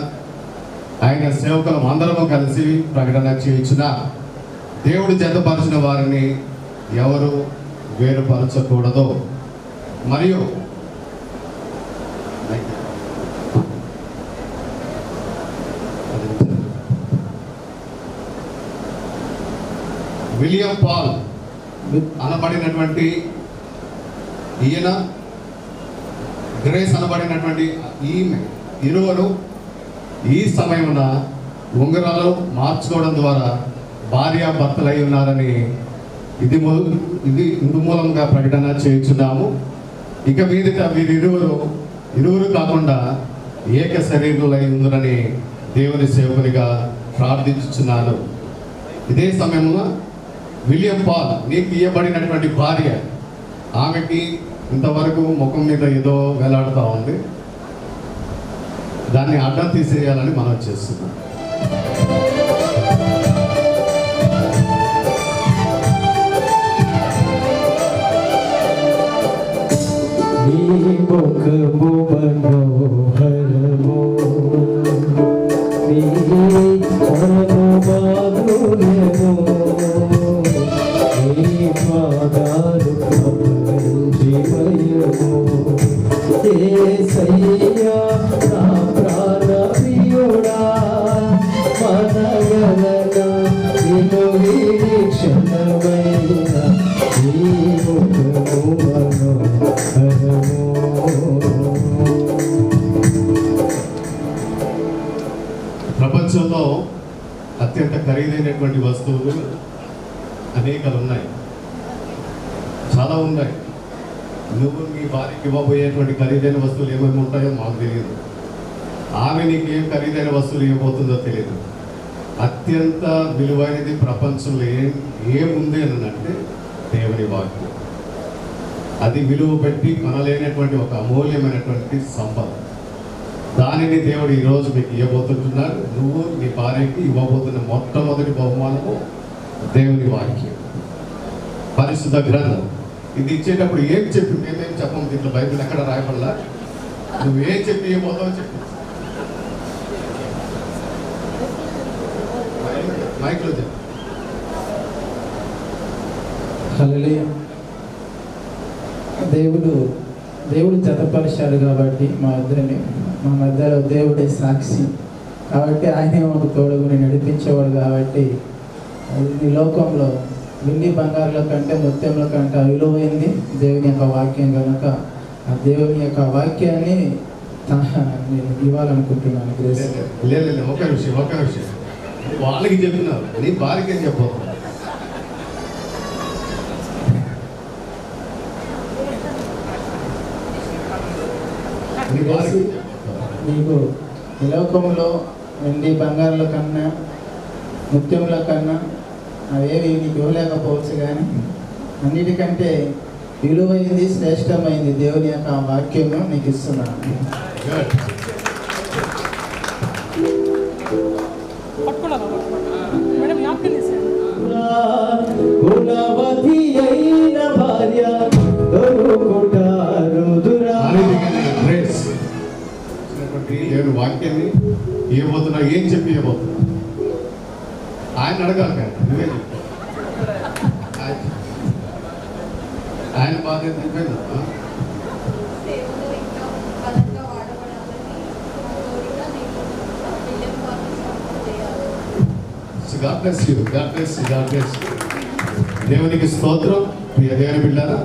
ఆయన సేవకులం అందరము కలిసి ప్రకటన చేయించిన దేవుడు జతపరిచిన వారిని ఎవరు వేరుపరచకూడదు. మరియు విలియం పాల్ అనబడినటువంటి ఈయన, గ్రేస్ అనబడినటువంటి ఈమె ఇరువురు ఈ సమయమున ఉంగరాలు మార్చుకోవడం ద్వారా భార్య భర్తలై ఉన్నారని ఇది మూలంగా ప్రకటన చేయించున్నాము. ఇక మీదట వీరిరువురు కాకుండా ఏక శరీరులై ఉందని దేవుని సేవకునిగా ప్రార్థించుచున్నాను. ఇదే సమయంలో విలియం పాల్ నీకు ఇవ్వబడినటువంటి భార్య, ఆమెకి ఇంతవరకు ముఖం మీద ఏదో వేలాడుతూ ఉంది, దాన్ని అడ్డం తీసేయాలని మనం చేస్తున్నాం. ప్రపంచంలో అత్యంత ఖరీదైనటువంటి వస్తువులు అనేకలు ఉన్నాయి, చాలా ఉన్నాయి. నువ్వు మీ భార్యకి ఇవ్వబోయేటువంటి ఖరీదైన వస్తువులు ఏమేమి ఉంటాయో మాకు తెలియదు, ఆమె నీకేం ఖరీదైన వస్తువులు ఇవ్వబోతుందో తెలియదు. అత్యంత విలువైనది ప్రపంచంలో ఏముంది అని అంటే దేవుని వాక్యం. అది విలువ పెట్టి కొనలేనటువంటి ఒక అమూల్యమైనటువంటి సంపద. దానిని దేవుడు ఈరోజు మీకు ఇవ్వబోతుంటున్నారు. నువ్వు నీ భార్యకి ఇవ్వబోతున్న మొట్టమొదటి బహుమానము దేవుని వాక్యం. పరిశుద్ధ గ్రంథం. ఇది ఇచ్చేటప్పుడు ఏం చెప్పి మేమేం చెప్పము, దీంట్లో బైబిల్ ఎక్కడ రాయబడలా. నువ్వేం చెప్పి ఏమవుతావో చెప్పు. మైక్లో చెప్పు. హల్లెలూయా. దేవుడు జతపరిచాడు కాబట్టి మా మధ్యలో దేవుడే సాక్షి కాబట్టి ఆయనే మాకు తోడుగుని నడిపించేవాడు కాబట్టి ఈ లోకంలో వెండి బంగారుల కంటే ముత్యంల కంటే విలువైంది దేవుని యొక్క వాక్యం కనుక ఆ దేవుని యొక్క వాక్యాన్ని నేను ఇవ్వాలనుకుంటున్నాను. లేదు ఒక విషయం వాళ్ళకి చెప్పినావు, నీ భార్యకి ఏం చెప్పవు. నీకు ఈ లోకంలో వెండి బంగారుల కన్నా ముత్యముల కన్నా అవేవి నీకు ఇవ్వలేకపోవచ్చు, కానీ అన్నిటికంటే విలువైంది శ్రేష్టమైంది దేవుని యొక్క వాక్యము నీకు ఇస్తున్నాను. గుణవతి అయిన భార్య దొరుకుటారుదురా. దేవుని వాక్యాన్ని ఏమవుతున్నా, ఏం చెప్పి ఏమవుతున్నా ఆయన అడగాలి కానీ నువ్వే చెప్పు. ఆయన బాధ్యత అయిపోయిందా? దేవునికి స్తోత్రం. ప్రియ దేవుని బిడ్డలారా,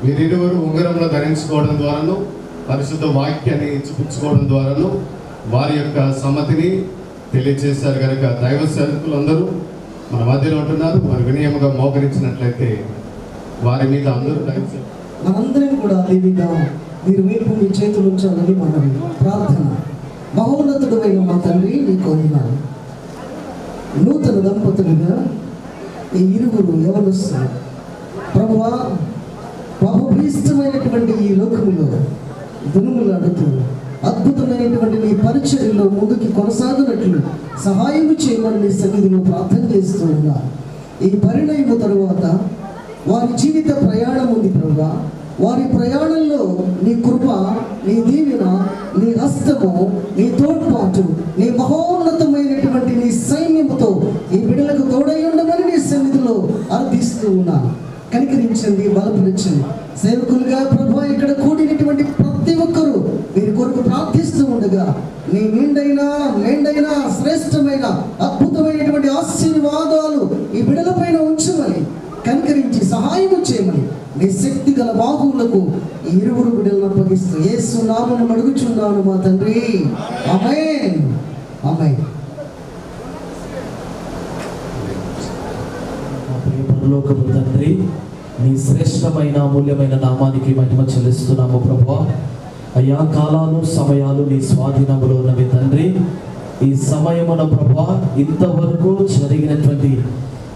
వీరిరువురు ఉంగరంలో ధరించుకోవడం ద్వారాను పరిశుద్ధ వాక్యాన్ని ఇచ్చిపుచ్చుకోవడం ద్వారాను వారి యొక్క సమ్మతిని తెలియజేశారు కనుక దైవ సేవకులందరూ మన మధ్యలో ఉంటున్నారు. మరి వినయముగా మోకరించినట్లయితే వారి మీద అందరూ మనందరం కూడా అదేవిధంగా మీరు వైపు మీ చేతులు ఉంచాలని మనవి ప్రార్థన. మహోన్నతుడు అయిన మా తండ్రి నీకు వందనాలు. నూతన దంపతులుగా ఈ ఇరువురు యవనస్తులు ప్రభువా, ఇష్టమైనటువంటి ఈ లోకంలో దునుములాడుతూ అద్భుతమైనటువంటి నీ పరిచర్యలో ముందుకు కొనసాగినట్లు సహాయం చేయమని నీ సన్నిధిలో ప్రార్థన చేస్తూ ఉన్నా. ఈ పరిణయము తరువాత వారి జీవిత ప్రయాణం ఉంది ప్రభువా. వారి ప్రయాణంలో నీ కృప, నీ దీవెన, నీ హస్తము, నీ తోడ్పాటు, నీ మహోన్నతమైనటువంటి నీ సైన్యముతో ఈ బిడ్డలకు తోడై ఉండమని నీ సన్నిధిలో అర్థిస్తూ ఉన్నాను. కనికరించండి, బలపరచండి. సేవకులుగా ప్రభు ఇక్కడ కూడినటువంటి ప్రతి ఒక్కరూ వీరి కొరకు ప్రార్థిస్తూ ఉండగా నీ మెండైన శ్రేష్టమైన అద్భుతమైనటువంటి ఆశీర్వాదాలు ఈ బిడలపైన ఉంచమని, కనికరించి సహాయం చేయమని నీ శక్తి గల బాహువులకు ఈ ఇరువురు బిడ్డలను అప్పగిస్తూ యేసు నామమున అడుగుచున్నాను మా తండ్రి. ఆమేన్, ఆమేన్. పరలోకపు తండ్రి, నీ శ్రేష్టమైన అమూల్యమైన నామానికి మహిమ చెల్లిస్తున్నాము ప్రభువా. అయ్యా, కాలాలు సమయాలు నీ స్వాధీనములో ఉన్నవి తండ్రి. ఈ సమయమున ప్రభువా, ఇంతవరకు జరిగినటువంటి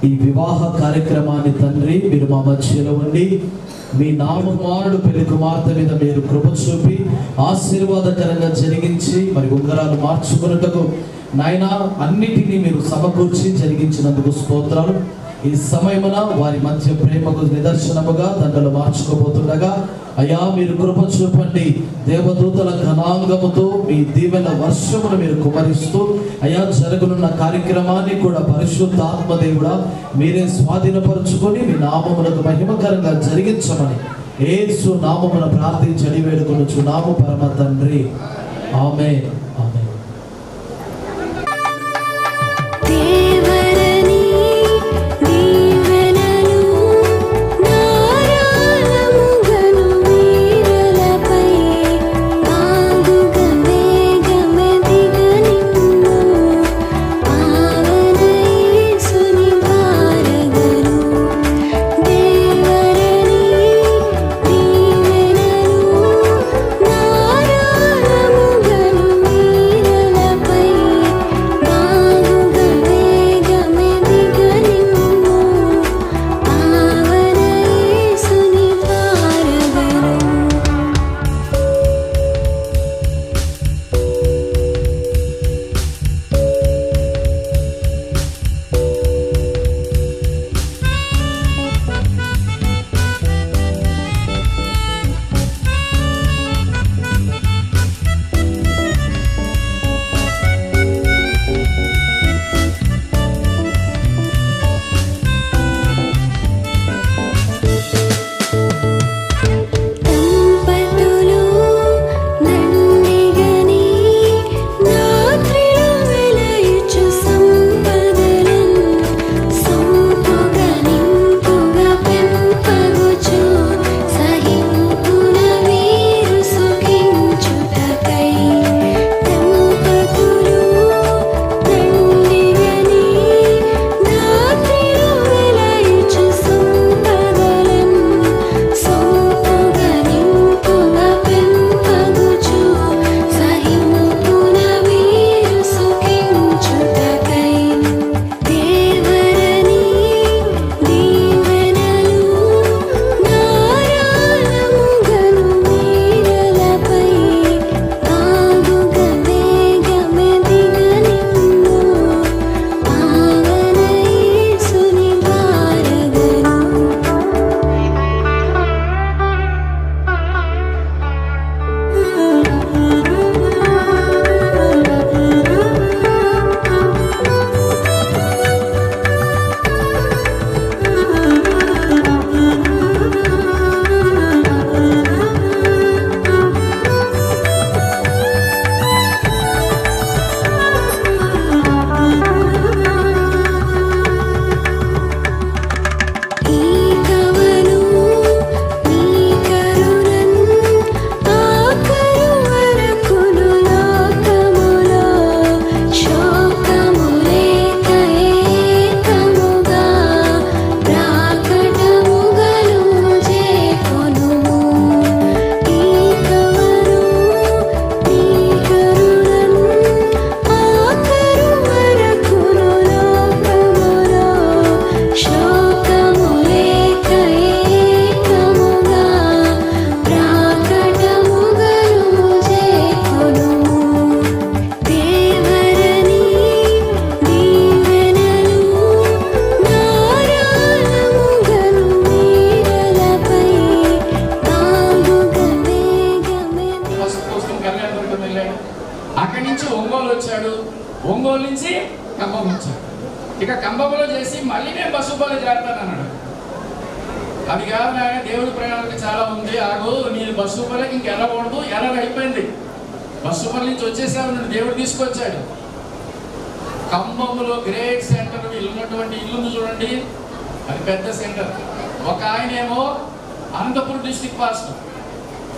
ఈ వివాహ కార్యక్రమాన్ని తండ్రి మీరు మా మధ్యలో ఉండి మీ నామకుమారుడు పెళ్లి కుమార్తె మీద మీరు కృప చూపి ఆశీర్వాదకరంగా జరిగించి మరి ఉంగరాలు మార్చుకున్నట్టుకు నాయన అన్నిటినీ మీరు సమకూర్చి జరిగించినందుకు స్తోత్రాలు. ఈ సమయమున వారి మధ్య ప్రేమకు నిదర్శనముగా దండలు మార్చుకోబోతుండగా అయ్యా మీరు కృప చూపండి. దేవదూతల ఘనాంగముతో మీ దీవెన వర్షమును మీరు కుమరిస్తూ అయ్యా జరగనున్న కార్యక్రమాన్ని కూడా పరిశుద్ధ ఆత్మదేవుడా మీరే స్వాధీనపరుచుకొని మీ నామమునకు మహిమకరంగా జరిగించమని యేసు నామమున ప్రార్థించడి వేడుకొనుచున్నాము పరమ తండ్రి. ఆమేన్, ఆమేన్. నారాయణము మళ్ళీ నేను బస్సుపల్లి చేస్తాను అన్నాడు. అది కాదు నాయన, దేవుడి ప్రణాళిక చాలా ఉంది, ఆగు, నేను బస్సుపల్లికి ఇంకెళ్ళకూడదు, ఎర్రగా అయిపోయింది, బస్సుపల్లి నుంచి వచ్చేసావు, నన్ను దేవుడు తీసుకొచ్చాడు. ఖమ్మంలో గ్రేట్ సెంటర్ వీళ్ళు ఉన్నటువంటి ఇల్లును చూడండి, అది పెద్ద సెంటర్. ఒక ఆయన ఏమో అనంతపురం డిస్ట్రిక్ట్ పాస్టర్,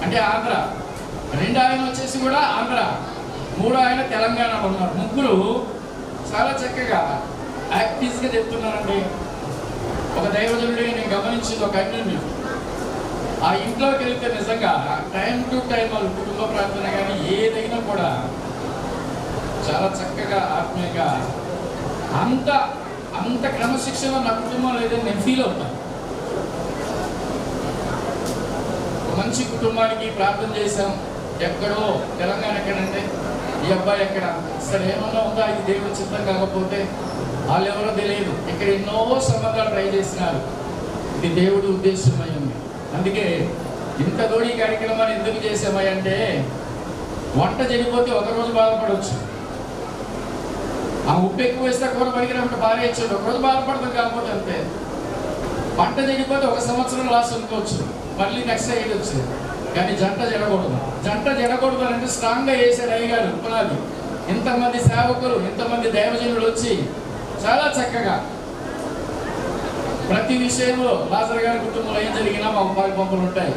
అంటే ఆంధ్ర. రెండు ఆయన వచ్చేసి కూడా ఆంధ్ర. మూడో ఆయన తెలంగాణలో ఉన్నారు. ముగ్గురు చాలా చక్కగా యాక్టివ్గా చెప్తున్నారండి. ఒక దైవజనుడి నేను గమనించింది ఒక అన్యోన్యం. ఆ ఇంట్లోకి వెళ్తే నిజంగా టైం టు టైం వాళ్ళ కుటుంబ ప్రార్థన కానీ ఏదైనా కూడా చాలా చక్కగా ఆత్మీయంగా అంత క్రమశిక్షణ నా కుటుంబం లేదని నేను ఫీల్ అవుతాను. ఒక మంచి కుటుంబానికి ప్రార్థన చేశాం, ఎక్కడో తెలంగాణ ఎక్కడంటే ఈ అబ్బాయి ఎక్కడ, సరే ఏమన్నా ఉందా ఇది దేవుడి చిత్తం కాకపోతే వాళ్ళు ఎవరో తెలియదు. ఇక్కడ ఎన్నో సంబంధాలు ట్రై చేసినారు, ఇది దేవుడి ఉద్దేశమై ఉంది. అందుకే ఇంత దోడి కార్యక్రమాన్ని ఎందుకు చేసామంటే వంట చెడిపోతే ఒకరోజు బాధపడవచ్చు, ఆ ఉప్పు ఎక్కువ వేస్తే కూర పనికిరామంటే బాగా ఇచ్చాడు, ఒకరోజు బాధపడతాం కాకపోతే అంతే. పంట చెడిపోతే 1 సంవత్సరం లాస్ అనుకోవచ్చు, మళ్ళీ నెక్స్ట్ వేయవచ్చు. కానీ జంట జడకూడదు అంటే స్ట్రాంగ్గా వేసాడు అయ్యగారు పునాది. ఇంతమంది సేవకులు, ఇంతమంది దైవజనులు వచ్చి చాలా చక్కగా ప్రతి విషయంలో లాజర్ గారి కుటుంబంలో ఏం జరిగినా మాకు పాలు పంపులు ఉంటాయి.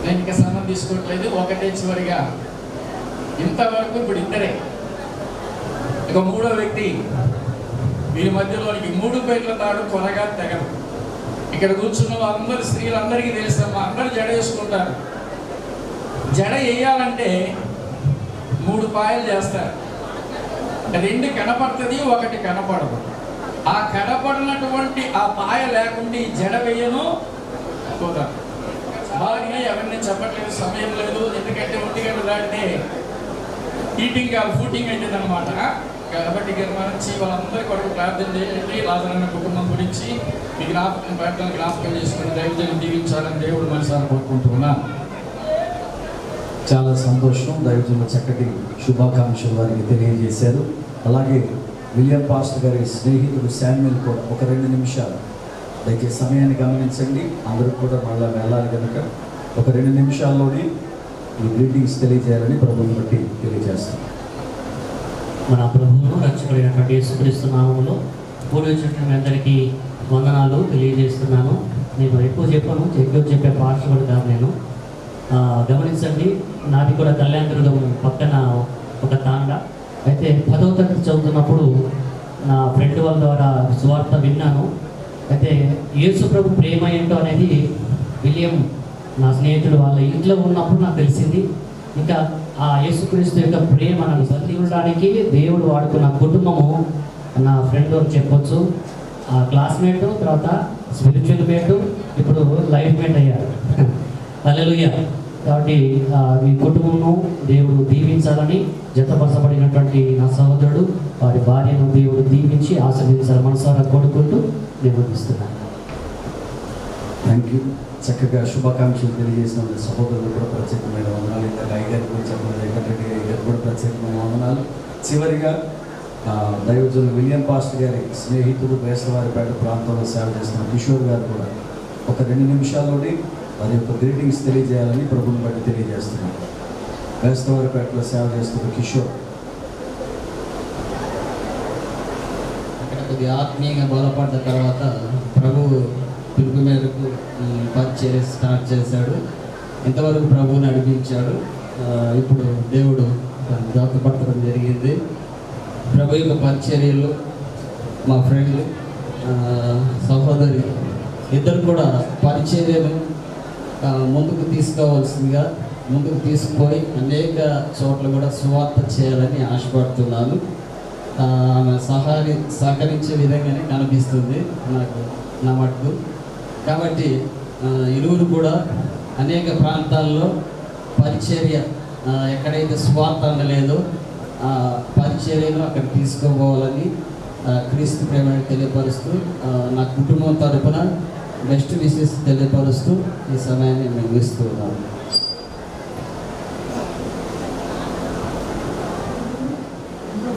నేను ఇంకా సమయం తీసుకోవట్లేదు. ఒకటే చివరిగా ఇంతవరకు ఇప్పుడు ఇద్దరే, ఇక మూడో వ్యక్తి వీరి మధ్యలోనికి 3 పేర్ల తాడు కొనగా తెగదు. ఇక్కడ కూర్చున్న అందరు స్త్రీలందరికీ తెలుసమ్మా, అందరూ జడ వేసుకుంటారు. జడ వేయాలంటే 3 పాయలు చేస్తారు, 2 కనపడుతుంది, 1 కనపడదు. ఆ కనపడినటువంటి ఆ పాయ లేకుండా జడ వేయను కుదరదు. భార్య ఎవరిని చెప్పట్లేదు, సమయం లేదు, ఎందుకంటే 1 గంట దాటితే హీటింగ్ ఫూటింగ్ అవుతుంది అనమాట. కాబట్టి గర్వానికి వాళ్ళందరికీ కొరకు ప్రార్థన చేయండి. లాజరన్న కుటుంబం గురించి మీ జ్ఞాపకం చేసుకుని దైవజనం దీవించాలని దేవుడు మనసారా కోరుకుంటున్నా. చాలా సంతోషం. దైవజనులు చక్కటి శుభాకాంక్షలు వారికి తెలియజేశారు. అలాగే విలియం పాస్టర్ గారి స్నేహితుడు శామ్యుల్ కూడా ఒక 2 నిమిషాలు దయచేసి సమయాన్ని గమనించండి. అందరూ కూడా మళ్ళీ వెళ్ళాలి కనుక ఒక 2 నిమిషాల్లోనే ఈ గ్రీటింగ్స్ తెలియజేయాలని ప్రభువుని బట్టి తెలియజేస్తాం. మన ప్రభువును రక్షకుడైనటువంటి యేసుక్రీస్తు నామములో కూడి వచ్చిన మీ అందరికీ వందనాలు తెలియజేస్తున్నాను. నేను ఎక్కువ చెప్పే పాఠశాల కాదు. నేను గమనించండి, నాది కూడా కళ్యాణదుర్గం పక్కన ఒక తాండా. అయితే 10వ తరగతి చదువుతున్నప్పుడు నా ఫ్రెండ్ వాళ్ళ ద్వారా సువార్త విన్నాను. అయితే యేసు ప్రభు ప్రేమ ఏంటో అనేది విలియం నా స్నేహితుడు వాళ్ళ ఇంట్లో ఉన్నప్పుడు నాకు తెలిసింది. ఇంకా ఆ యేసుక్రీస్తు యొక్క ప్రేమ నన్ను సంధించడానికి దేవుడు వాడుకున్న కుటుంబము నా ఫ్రెండ్ అని చెప్పొచ్చు. ఆ క్లాస్మేట్, తర్వాత స్పిరిచువల్ మేట్, ఇప్పుడు లైఫ్ మేట్ అయ్యారు. హల్లెలూయా. కాబట్టి మీ కుటుంబము దేవుడు దీవించాలని జతపరచబడినటువంటి నా సహోదరుడు వారి భార్యను దేవుడు దీవించి ఆశీర్వదించాలని మనసారా కోరుకుంటూ నిర్వహిస్తున్నాను. Thank you. చక్కగా శుభాకాంక్షలు తెలియజేసిన సహోదరులు కూడా ప్రత్యేకమైన వందనాలు. ఇంత గారి గురించి చెప్పిన వెంకటరెడ్డి గారికి కూడా ప్రత్యేకమైన వందనాలు. చివరిగా దైవజనులు విలియం పాస్టర్ గారి స్నేహితుడు వేసవారిపేట ప్రాంతంలో సేవ చేస్తున్న కిషోర్ గారు కూడా ఒక 2 నిమిషాల్లోనే వారి యొక్క గ్రీటింగ్స్ తెలియజేయాలని ప్రభుని బట్టి తెలియజేస్తున్నారు. వేసవారిపేటలో సేవ చేస్తున్న కిషోర్. అక్కడ కొద్దిగా ఆత్మీయంగా బలపడ్డ తర్వాత ప్రభు పిలుపు మేరకు పరిచర్య స్టార్ట్ చేశాడు. ఇంతవరకు ప్రభువు నడిపించాడు. ఇప్పుడు దేవుడు జాతపడటం జరిగింది. ప్రభు యొక్క పరిచర్యలు మా ఫ్రెండ్ సహోదరి ఇద్దరు కూడా పరిచర్యను ముందుకు తీసుకోవాల్సిందిగా ముందుకు తీసుకుపోయి అనేక చోట్ల కూడా సువార్త చేయాలని ఆశపడుతున్నాను. ఆమె సహకరించే విధంగానే కనిపిస్తుంది నాకు నా మటుకు. కాబట్టి ఇరువురు కూడా అనేక ప్రాంతాల్లో పరిచర్య ఎక్కడైతే సువార్త అందలేదో పరిచర్యను అక్కడ తీసుకోపోవాలని క్రీస్తు ప్రేమను తెలియపరుస్తూ నా కుటుంబం తరపున బెస్ట్ విషెస్ తెలియపరుస్తూ ఈ సమయాన్ని ముగిస్తూ ఉన్నాను.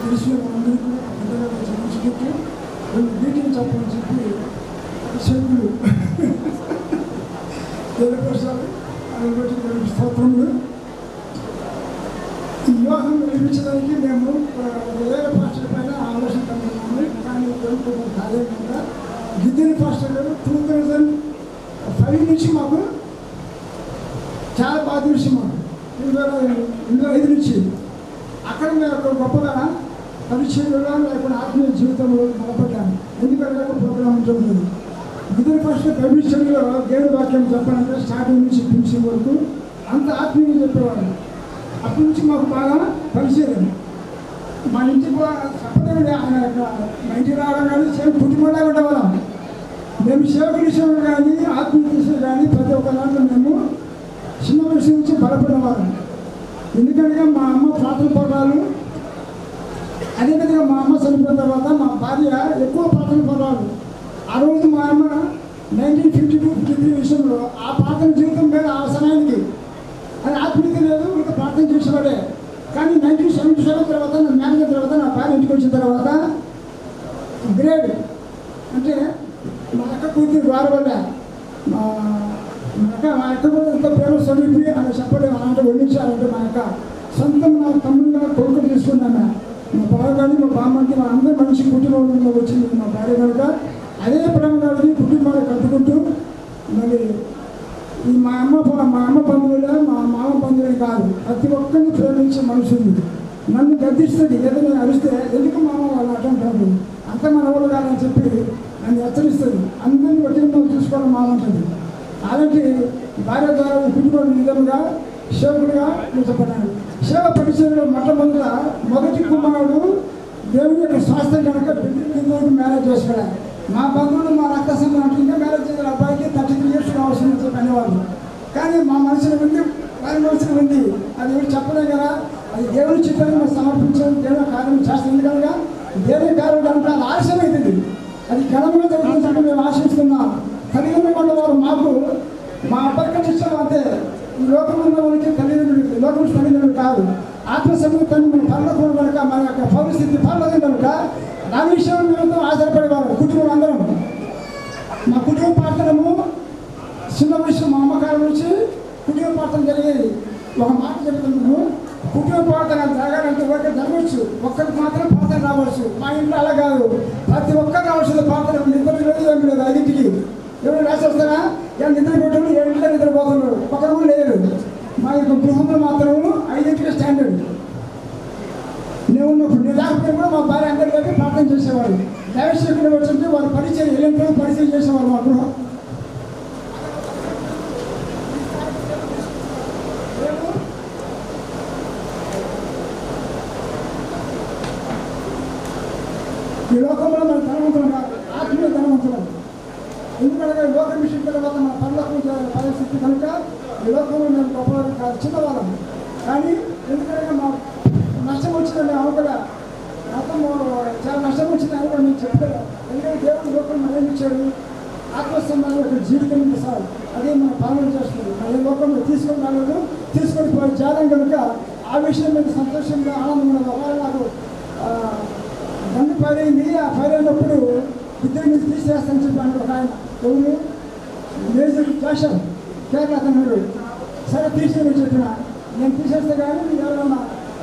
తెలిసిన వాళ్ళందరూ కూడా చెప్పని చెప్పి శంకులు తెలియపరచాలి. అది బట్టి స్తోత్రములు. ఈ వివాహం నిర్మించడానికి మేము వేరే పాస్టర్ పైన ఆలోచన కలుగుతున్నాము. కానీ కార్యంగా గిద్దెని పాస్టర్ గారు 2005 నుంచి మాకు చాలా బాగా తెలిసి మాకు 2005 నుంచి అక్కడ మేము గొప్పగా పరిచయంలో లేకుండా ఆత్మీయ జీవితంలో నిలబడ్డాను. ఎందుకంటే ప్రోగ్రాం ఉంటుంది. గిద్దెని పాస్టర్ బైబిల్ స్టడీలో దేవుడి వాక్యం చెప్పాలంటే స్టార్టింగ్ నుంచి ఫినిషింగ్ వరకు అంత ఆత్మీయంగా చెప్పేవాడు. అప్పటి నుంచి మాకు బాగా పరిచయం. మా ఇంటికి చెప్పలేండి, ఆయన మా ఇంటికి రావడం కానీ సేవ కుటుంబంలో ఉండేవాళ్ళం. మేము సేవకు విషయంలో కానీ ఆత్మీయ విషయంలో కానీ ప్రతి ఒక్క దాంట్లో మేము చిన్న విషయం నుంచి బలపడేవాళ్ళం. ఎందుకంటే మా అమ్మ ప్రార్థన పర్వాలు, అదేవిధంగా మా అమ్మ చనిపోయిన తర్వాత మా భార్య ఎక్కువ ప్రార్థన పర్వాలు. ఆ రోజు మా అమ్మ 1952-53 విషయంలో ఆ ప్రార్థన జీవితం మీద ఆ సమయానికి అది ఆత్మీయత లేదు, ఇంకా ప్రార్థన చేసేవాడే. కానీ 1977 తర్వాత నా మ్యారేజ్ తర్వాత నా భార్య ఇంటికి వచ్చిన తర్వాత గ్రేడ్ అంటే మా అక్క కూతురు వారి వల్ల మా అక్క కూడా ఎంత ప్రేమ సమీపి అని చెప్పడం అలాంటి వండించాలంటే మా అక్క సొంతం నా తమ్ముడిగా కొడుకు తీసుకున్నాను. మా బావ కానీ మా బామ్మకి మా అందరూ మనిషి కుటుంబంలో వచ్చింది మా భార్య కనుక అదే ప్రేమ కాబట్టి కుటుంబాన్ని కట్టుకుంటూ మరి ఈ మా అమ్మ బంధువులే మా మామ బంధువులే కాదు, ప్రతి ఒక్కరిని ప్రేమించే మనుషులు. నన్ను గద్దిస్తుంది, ఏదో నేను అరిస్తే ఎందుకు మామ వాళ్ళు అటంటారు, అంత మన వాళ్ళు కాదని చెప్పి నన్ను హెచ్చరిస్తుంది. అందరినీ ఒకే చూసుకోవడం మాలంటుంది. అలాంటి భార్య ద్వారా కుటుంబం నిజంగా సేవకుడిగా నిలబడ్డాను. సేవ పరిచయంలో మొదటి కుమారుడు దేవుని యొక్క స్వాస్థ్యం కనుక బిడ్డకి మ్యారేజ్ చేసుకోవాలి. మా బంధువులు మా రక్త సంబంధం ఇంకా మ్యారేజ్ చేసిన అబ్బాయికి 33 years అవసరం అని చెప్పి అనేవాళ్ళు. కానీ మా మనసులో ఉంది, వారి మనసులో ఉంది. అది ఎవరు చెప్పలేం కదా. అది దేవుని చిత్తాన్ని మేము సమర్పించడం, దేవుని కార్యం చేస్తుంది కనుక దేవుని కార్యం కనుక అది ఆలస్యం అవుతుంది. అది ఘనంగా జరుగుతుందని మేము ఆశిస్తున్నాం. తల్లిదండ్రులు వారు మాకు మా అప్పటికీ ఇష్టం అంతే. ఈ లోకంలో ఉన్న వాళ్ళకి తల్లిదండ్రులు లోకం తల్లిదండ్రులు కాదు, ఆత్మ సమూహాన్ని పర్లోకం కనుక మన యొక్క పరిస్థితి పర్లోకం కనుక నా విషయంలో మేమంతా ఆధారపడేవారు. కుటుంబం అందరం మా కుటుంబ ప్రార్థనము చిన్న విషయం మా అమ్మకాల నుంచి కుటుంబ ప్రార్థన జరిగేది. ఒక మాట చెప్తున్నాను, కుటుంబ ప్రార్థన జరగాలంటే ఒకటి జరగవచ్చు, ఒక్కరికి మాత్రం ప్రార్థన రావచ్చు. మా ఇంట్లో అలా కాదు, ప్రతి ఒక్కరు రావాల్సిన ప్రార్థన. నిద్ర లేదు ఏమి లేదు. 5ంటికి ఎవరు రాసేస్తారా, నిద్ర పెట్టడం 7 నిద్రపోతున్నారు, ఒకరు కూడా లేరు. మా యొక్క గృహంలో మాత్రం 5ంటికి స్టాండర్డ్. నేను ఉన్నప్పుడు నేను లేకపోతే కూడా మా భార్య అందరి దగ్గర ప్రార్థన చేసేవాడు. దైవశక్తులు వచ్చి వారు పరిచయం ఎలాంటి పరిచయం చేసేవారు. మా గృహం ఈ లోకంలో మన ధనవంతులం కాదు, ఆత్మీయ ధనవంతులం. ఎందుకంటే ఈ లోకం విషయం తర్వాత మన పనులకు పరిస్థితి కనుక ఈ లోకంలో మేము గొప్పవారు కాదు, చిన్నవాళ్ళం. కానీ ఎందుకంటే మా నష్టం వచ్చిందని అవకల మొత్తం చాలా నష్టం వచ్చిందని కూడా నేను చెప్పలేదు. ఎందుకంటే దేవుడు లోకం మనం ఇచ్చాడు, ఆత్మస్తంభాన్ని ఒక జీవితం ఉంది సార్, అదే మనం పాలన చేస్తుంది. మన లోకంలో తీసుకొని రాలేదు, తీసుకొని పోయి జాలం కనుక ఆ విషయం మీద సంతోషంగా ఆనందంగా వాళ్ళు నాకు బండి పైరైంది. ఆ పైరైనప్పుడు ఇద్దరు మీద తీసేస్తాను చెప్పాను ఒక ఆయన. ఎవరు మేజర్ జాషన్ కేరళ అతను. సరే తీసేయని చెప్పిన, నేను తీసేస్తే కానీ మీరు ఎవరైనా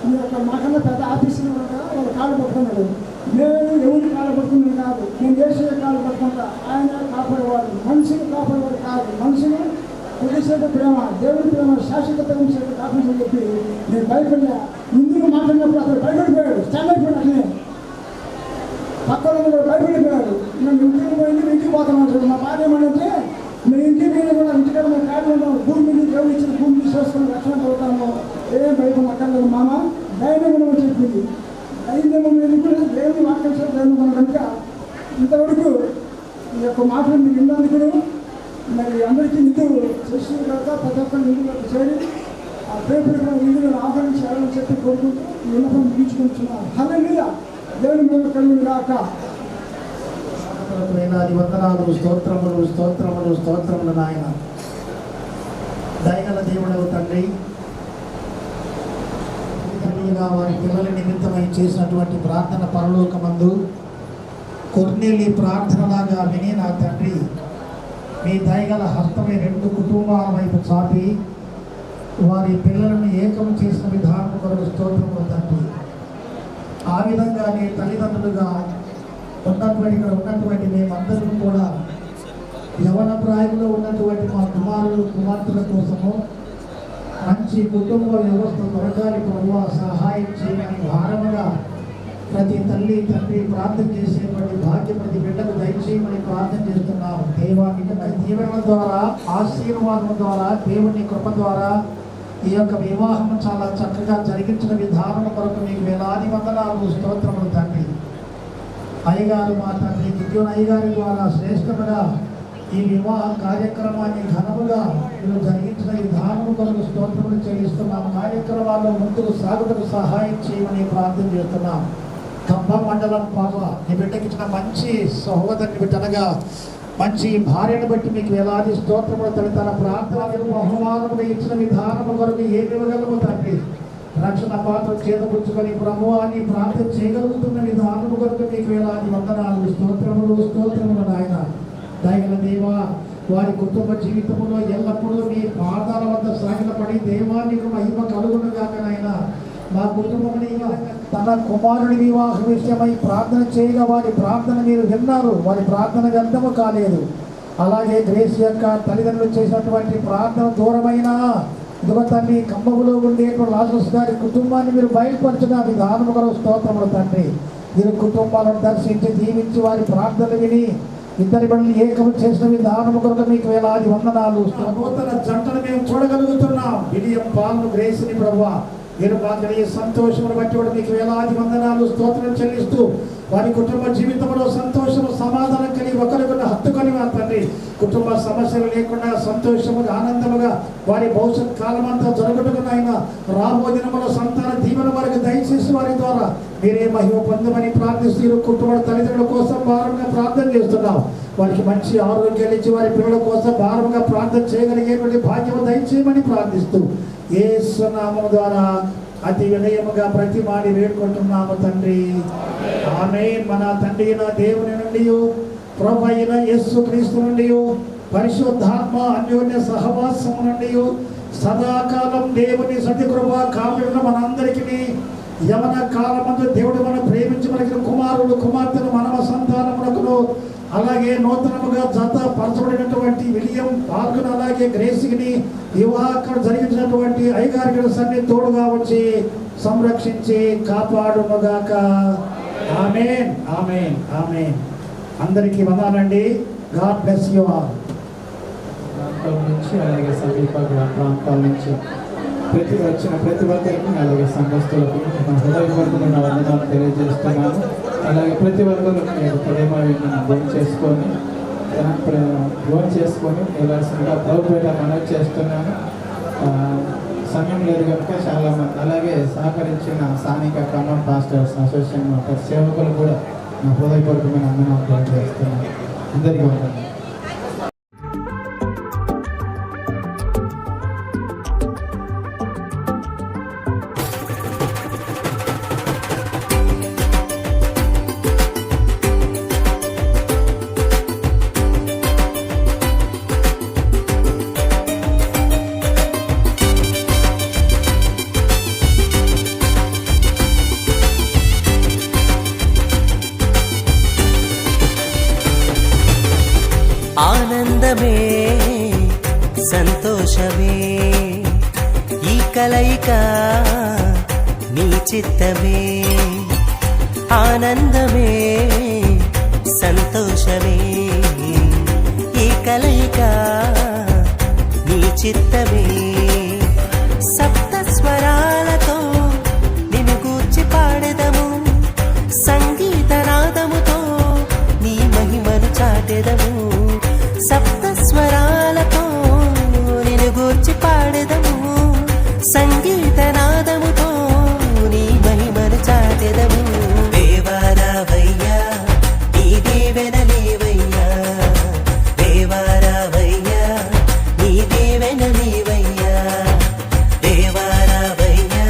మీ యొక్క మాకన్నా పెద్ద ఆఫీసులో వాళ్ళు కాళ్ళు పట్టుకున్నాడు. నేను ఎవరు కాళ్ళు పట్టుకున్నాను కాదు, నేను దేశీయ కాళ్ళు పట్టుకుంటా. ఆయన కాపాడేవాడు, మనుషులు కాపాడేవాడు కాదు, మనుషులు కొద్దిసేపు ప్రేమ, దేవుడి ప్రేమ శాశ్వత ప్రేమ చేతి కాపాడని చెప్పి నేను భయపడినా. ఇందుకు మాట్లాడినప్పుడు అతను భయపడిపోయాడు, స్టాండ్ అయిపోయాడు. అట్లనే పక్కన కూడా భయపడిపోయాడు. నేను ఇంటికి పోయింది, ఇంటికి పోతాను. మా భార్య ఏమంటే నేను ఇంటికి మీద కూడా ఇంటికాడ మేము కాళ్ళు ఉన్నాము, భూమి మీద దేవుడు ఇచ్చిన భూమి తీసుకొని రక్షణ పోతాము, ఏం భయపడి అక్కర్లేదు మామ, ధైర్యం చెప్పింది. ధైర్యం కూడా దేవుని వాక్యం ధైర్యం కనుక ఇంతవరకు ఈ యొక్క మాటలు మీకు విన్నందుకు మరి అందరికీ నిధులు చేసిన తర్వాత ప్రతి ఒక్కరు నిధులకు చేరి ఆ పేపర్ నిధులను ఆహ్వానించాలని చెప్పి కోరుకుంటూ ఈ విన్నపం ముగించుకుంటున్నారు. హల్లెలూయా, దేవుని మేము కలిగి రాక వేలాది వందనాలు, స్తోత్రములు స్తోత్రములు స్తోత్రములు నాయన. దయగల దేవుడవు తండ్రి, వారి పిల్లల నిమిత్తమై చేసినటువంటి ప్రార్థన పరలోకమందు కొర్నేలి ప్రార్థనలాగా విని నా తండ్రి మీ దయగల హస్తమే రెండు కుటుంబాల వైపు చాపి వారి పిల్లలను ఏకం చేసిన విధానం కొరకు స్తోత్రములు తండ్రి. ఆ విధంగానే తల్లిదండ్రులుగా ఉన్నటువంటి మేమందరం కూడా యవన ప్రాయంలో ఉన్నటువంటి మా కుమారులు కుమార్తెల కోసము మంచి కుటుంబ వ్యవస్థ దొరకాలి ప్రభువా, సహాయం చేయమని భారముగా ప్రతి తల్లి తండ్రి ప్రార్థన చేసేటువంటి భాగ్యం ప్రతి బిడ్డకు దయచేయమని ప్రార్థన చేస్తున్నాము. దేవానికి దీవెనల ద్వారా, ఆశీర్వాదం ద్వారా, దేవుని కృప ద్వారా ఈ యొక్క వివాహం చాలా చక్కగా జరిగించిన విధానం కొరకు మీకు వేలాది వందనాలు, స్తోత్రములు తండ్రి. అయ్యగారు మా తండ్రి గిద్యోన్ అయ్యగారి ద్వారా శ్రేష్టముగా ఈ వివాహ కార్యక్రమాన్ని ఘనముగా మీరు జరిగించిన విధానము కొరకు స్తోత్రములు చెల్లిస్తున్నాం. కార్యక్రమాల్లో ముందుకు సాగుటకు సహాయం చేయమని ప్రార్థన చేస్తున్నాం. ఖమ్మం మండలం పాప నీ బిడ్డకి ఇచ్చిన మంచి సహోదరుని బిడ్డనగా మంచి భార్యను బట్టి మీకు వేలాది స్తోత్రములు తండ్రి. తన ప్రార్థనలు బహుమానములు ఇచ్చిన విధానము కొరకు ఏమి ఇవ్వగలము తండ్రి. రక్షణ పాత్ర చేతపుచ్చుకొని ప్రభువాన్ని ప్రార్థన చేయగలుగుతున్న విధానము కొరకు మీకు వేలాది వందనాలు, స్తోత్రములు, స్తోత్రములు నాయన. దయగల దేవా, వారి కుటుంబ జీవితంలో ఎల్లప్పుడూ మీ పాదాల వద్ద సాగిలపడి దేవానికి మహిమ కలుగునుగాక నాయన. మా కుటుంబం తన కుమారుడి వివాహ విషయమై ప్రార్థన చేయగా వారి ప్రార్థన మీరు విన్నారు, వారి ప్రార్థన వ్యర్థము కాలేదు. అలాగే గ్రేస్ యొక్క తల్లిదండ్రులు చేసినటువంటి ప్రార్థన దూరమైన ఇదిగో తండ్రి ఖమ్మములో ఉండేటువంటి లాజరస్ గారి కుటుంబాన్ని మీరు బయలుపరచిన విధానము కొరకు స్తోత్రములు తండ్రి. మీరు కుటుంబాలను దర్శించి దీవించి వారి ప్రార్థనలు విని ఇద్దరి బిడ్డలు ఏకము చేసిన విధానము కొరకు మీకు వేలాది వందనాలు. నూతన జంటను మేము చూడగలుగుతున్నాం. విలియం పాల్ను గ్రేస్ని ప్రభువా మీరు మాకు ఈ సంతోషమును బట్టి కూడా మీకు వేలాది వందనాలు, స్తోత్రం చెల్లిస్తూ వారి కుటుంబ జీవితంలో సంతోషము సమాధానం కలిగి ఒకరికొకరు హత్తుకొని వారి తండ్రి కుటుంబ సమస్యలు లేకుండా సంతోషముగా ఆనందముగా వారి భవిష్యత్ కాలం అంతా జరుగుతున్నైనా రాబో దినముల సంతాన దీవెన వారికి దయచేసి వారి ద్వారా మీరే మహిమ పొందమని ప్రార్థిస్తూ కుటుంబ తల్లిదండ్రుల కోసం భారంగా ప్రార్థన చేస్తున్నాం. వారికి మంచి ఆరోగ్యాలు ఇచ్చి వారి పిల్లల కోసం భారంగా ప్రార్థన చేయగలిగేటువంటి భాగ్యము దయచేయమని ప్రార్థిస్తూ యేసు నామము ద్వారా అతి వినయముగా ప్రతిమాడి వేడుకుంటున్నాము తండ్రి. ఆమేన్. మన తండ్రి అయిన దేవుని నుండి ప్రభు అయిన యేసు క్రీస్తు నుండి పరిశుద్ధాత్మ అన్యోన్య సహవాసము నుండి సదాకాలం దేవుని సతి కృప కాపుదల మనందరికీ యవన కాలమందు దేవుడు మనం ప్రేమించి మనకి కుమారుడు కుమార్తెను మనవ సంతానములకు అలాగే నూతనముగా జత పరచబడినటువంటి విలియం పాల్గొని అలాగే గ్రేసిని వివాహం జరిగించినటువంటి అయ్యగారి సన్ని తోడుగా వచ్చి సంరక్షించి కాపాడునుగాక. ఆమేన్, ఆమేన్, ఆమేన్. అందరికీ వందనాలండి. God bless you all. ప్రాంతాల నుంచి అలాగే సమీప ప్రాంతాల నుంచి వచ్చిన ప్రతి ఒక్కరికి అలాగే సంఘస్థులకు హృదయపూర్వకమైన వందనాలు తెలియజేస్తున్నాను. అలాగే ప్రతి ఒక్కరు మీరు ప్రేమ భోజనం చేసుకొని వెళ్ళాల్సిందిగా ప్రభుపేట మనవి చేస్తున్నాను. సమయం లేదు కనుక చాలామంది అలాగే సహకరించిన స్థానిక ఖమ్మం పాస్టర్స్ అసోసియేషన్ సేవకులు కూడా నా హృదయపూర్వకమైన వందనాలు తెలియజేస్తున్నాను. అందరికీ వందనాలు. ఆనందమే సంతోషమే ఈ కలయిక నీ చిత్తమే. ఆనందమే సంతోషమే ఈ కలయిక నీ చిత్తమే. సప్త స్వరాలతో నిన్ను గూర్చి పాడెదము, సంగీత నాదముతో నీ మహిమను చాటెదము. సప్త స్వరాలతో నిన్ను గూర్చి పాడెదము, సంగీత నాదముతో నీ మహిమను చాటెదము. దేవారావయ్యా నీ దీవెనలేవయ్యా, దేవారావయ్యా నీ దీవెనలేవయ్యా, దేవారావయ్యా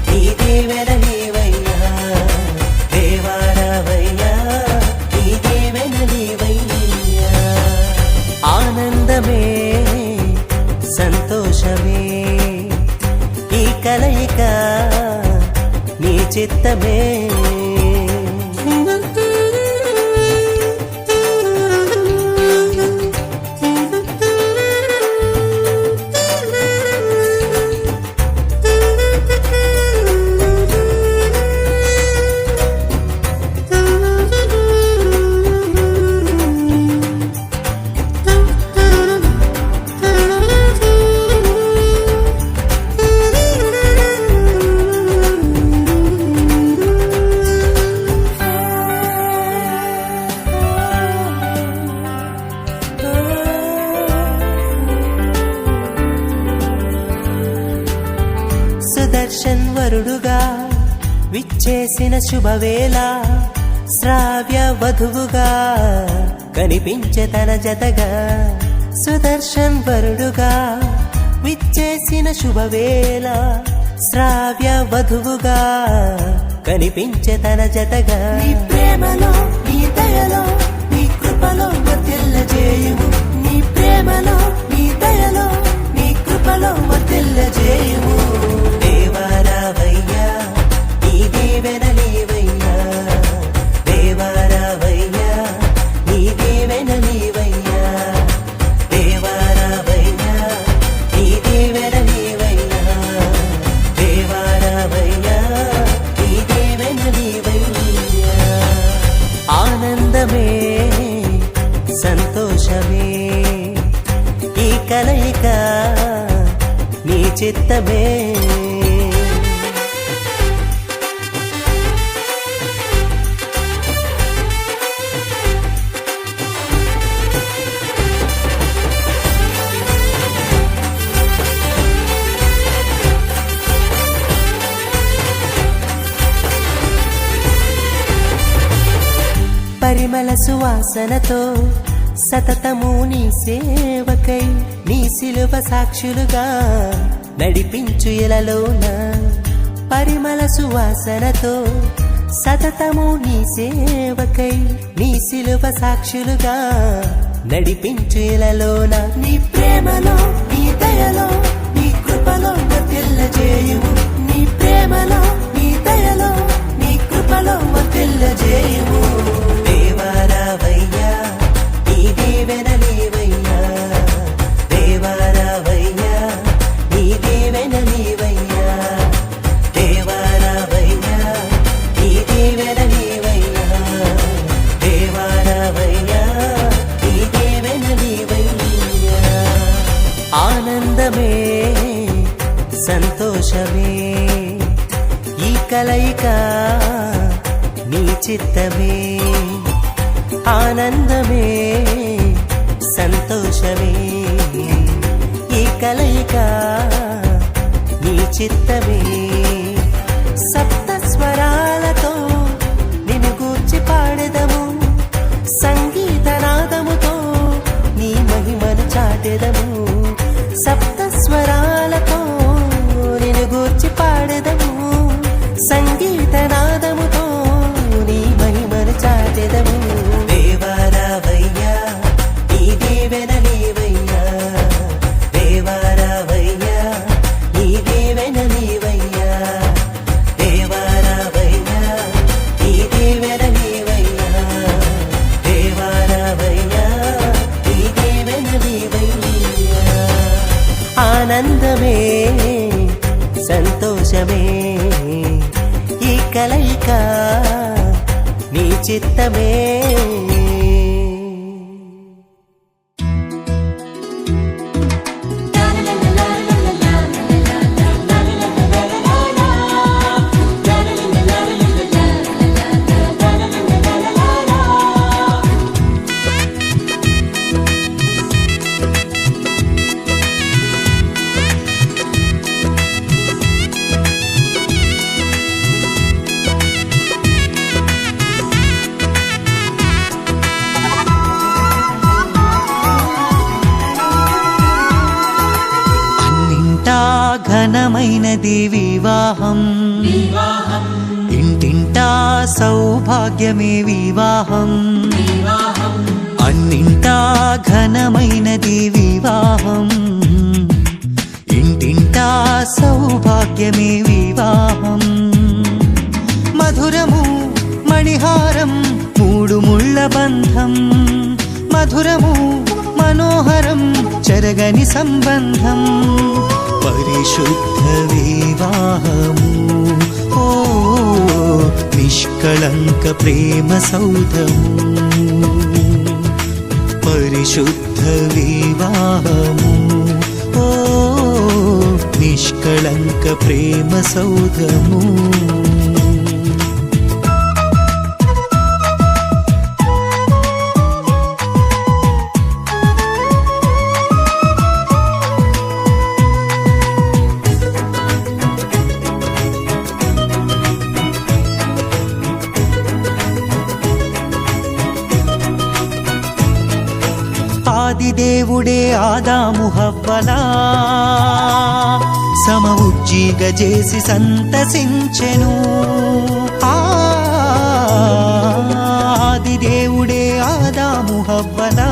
నీ దీవెనలేవయ్యా, దేవారావయ్యా నీ చిత్తమే. సుదర్శన్ వరుడుగా విచ్చేసిన శుభవేళ, శ్రావ్య వధువుగా కనిపించే తన జతగా. సుదర్శన్ వరుడుగా విచ్చేసిన శుభవేళ, శ్రావ్య వధువుగా కనిపించే తన జతగా. నీ ప్రేమలో నీ దయలో నీ కృపలో వర్ధిల్లజేయుము. నీ ప్రేమలో నీ దయలో నీ కృపలో వర్ధిల్లజేయుము. దేవారావయ్యా నీ దీవెన నీవయ్యా, దేవారావయ్యా నీ దీవెన నీవయ్యా, దేవారావయ్యా నీ దీవెన నీవయ్యా, దేవారావయ్యా నీ దీవెన నీవయ్యా. ఆనందమే సంతోషమే ఈ కలయిక నీ చిత్తమే. పరిమళ సువాసనతో సతతము నీ సేవకై నీ శిలువ సాక్షులుగా నడిపించు ఇలలోన. పరిమళ సువాసనతో సతతము నీ సేవకై నీ శిలువ సాక్షులుగా నడిపించు ఇలలోన. నీ ప్రేమలో నీ దయలో నీ కృపలో వర్ధిల్లజేయుము. నీ ప్రేమలో నీ దయలో నీ కృపలో వర్ధిల్లజేయుము. దేవారావయ్యా నీ దీవెన నీవయ్యా, దేవారావయ్యా నీ దీవెన నీవయ్యా, దేవారావయ్యా నీ దీవెన నీవయ్యా, దేవారావయ్యా నీ దీవెన నీవయ్యా. ఆనందమే సంతోషమే ఈ కలయిక నీ చిత్తమే. ఆనందమే సంతోషమే ఈ కలయిక నీ చిత్తమే. సప్త స్వరాలతో నిన్ను గూర్చి పాడెదము, సంగీతనాదముతో నీ మహిమను చాటెదము. సప్త స్వరాలతో నిన్ను గూర్చి పాడెదము, సంగీతనాదముతో నీ మహిమను చాటెదము. దేవారావయ్యా నీ దీవెన నీవయ్యా, దేవారావయ్యా నీ దీవెన నీవయ్యా, దేవారావయ్యా నీ దీవెన నీవయ్యా, దేవారావయ్యా నీ దీవెన నీవయ్యా. ఆనందమే సంతోషమే ఈ కలయిక నీ చిత్తమే. ఘనమైనది వివాహం, ఇంటింటా సౌభాగ్యమే వివాహం. అన్నింటా ఘనమైనది వివాహం, ఇంటింటా సౌభాగ్యమే వివాహం. మధురము మనోహరం చెరగని సంబంధం పరిశుద్ధ వివాహము ఓ నిష్కళంక ప్రేమ సౌధము పరిశుద్ధ వివాహము ఓ నిష్కళంక ప్రేమ సౌధము ఆదిదేవుడే ఆదాము హవ్వలా సమఉజ్జీగ చేసి సంతసించెను ఆదిదేవుడే ఆదాము హవ్వలా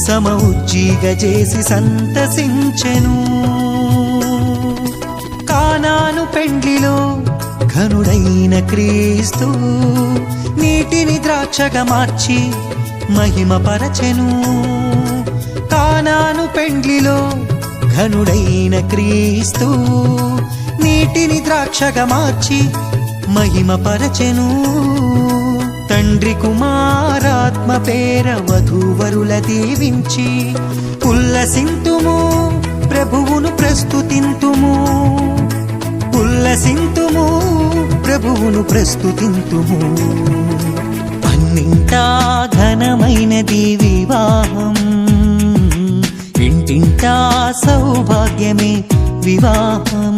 సమఉజ్జీగ చేసి సంతసించెను కానాను పెండ్లిలో ఘనుడైన క్రీస్తు నీటిని ద్రాక్షగా మార్చి మహిమ పరచెను కానాను పెండ్లిలో ఘనుడైన క్రీస్తు నీటిని ద్రాక్షగా మార్చి మహిమ పరచెను తండ్రి కుమారాత్మ పేర వధూవరుల దీవించి ఉల్లసింతుము ప్రభువును ప్రస్తుతింతుము ఉల్లసింతుము ప్రభువును ప్రస్తుతింతుము అన్నింటా ఘనమైనది వివాహం ఇంటింటా సౌభాగ్యమే వివాహం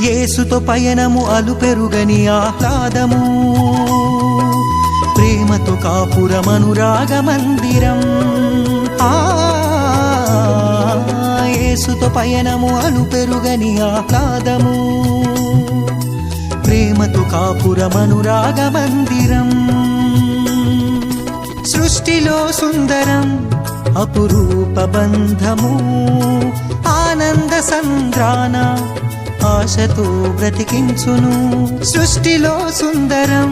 యేసుతో పయనము అలుపెరుగని ఆహ్లాదము ప్రేమతో కాపురమనురాగ మందిరం యేసుతో పయనము అలుపెరుగని ఆహ్లాదము ప్రేమతో కాపురమనురాగ మందిరం సృష్టిలో సుందరం అపురూప బంధము ఆనంద సంద్రాన ఆశతో బ్రతికించును సృష్టిలో సుందరం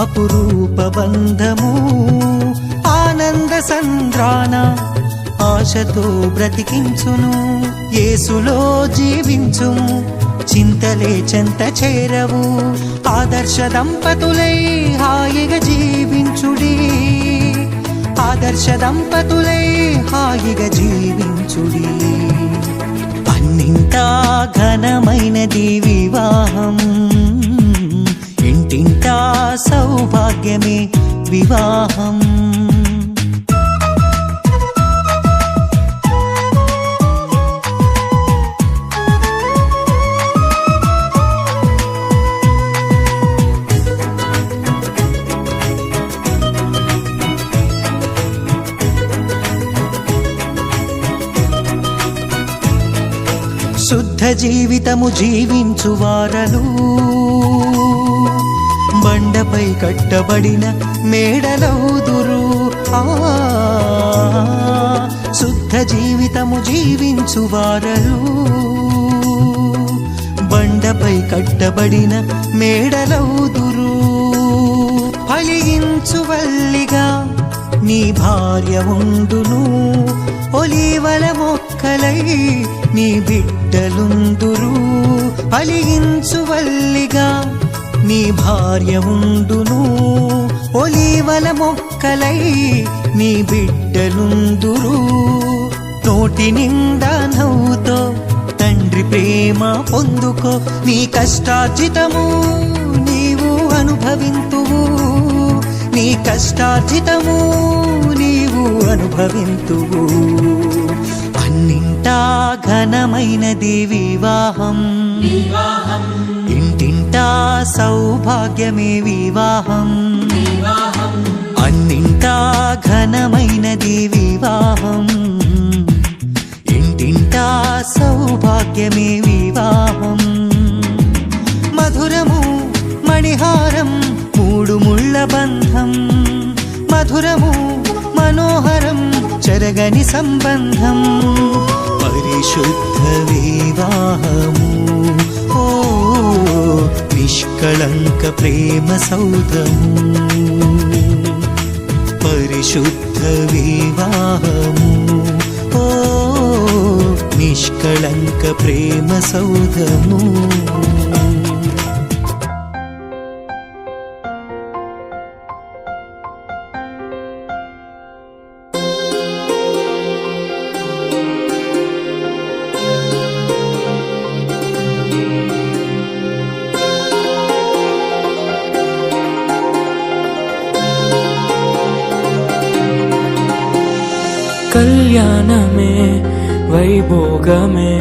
అపురూప బంధము ఆనంద సంద్రాన ఆశతో బ్రతికించును యేసులో జీవించుము చింతలే చెంత చేరవు ఆదర్శ దంపతులై హాయిగా జీవించుడి ఆదర్శ దంపతులై హాయిగా జీవించుడి అన్నింటా ఘనమైనది వివాహం ఇంటింటా సౌభాగ్యమే వివాహం శుద్ధ జీవితము జీవించు వారలు బండపై కట్టబడిన మేడలౌదురు శుద్ధ జీవితము జీవించు వారలు బండపై కట్టబడిన మేడలౌదురు ఫలించు వల్లిగా నీ భార్య ఉండును ఒలీవల మొక్కలై నీ బిడ్డలుందురు ఫలించు వల్లిగా నీ భార్య ఉండును ఒలీవల మొక్కలై నీ బిడ్డలుందురు నోటి నిండా నవ్వుతో తండ్రి ప్రేమ పొందుకో నీ కష్టార్జితము నీవు అనుభవింతువు నీ కష్టార్జితము నీవు అనుభవింతువు అన్నింటా ఘనమైనది వివాహం ఇంటింటా సౌభాగ్యమే వివాహం అన్నింటా ఘనమైనది వివాహం సౌభాగ్యమే వివాహం. మధురము మణిహారం మూడు ముళ్ళ బంధం, మధురము మనోహరం చెరగని సంబంధం. పరిశుద్ధ వివాహము ఓ నిష్కళంక ప్రేమ సౌధము. పరిశుద్ధ వివాహము ఓ నిష్కళంక ప్రేమ సౌధము. కళ్యాణమే వైభోగమే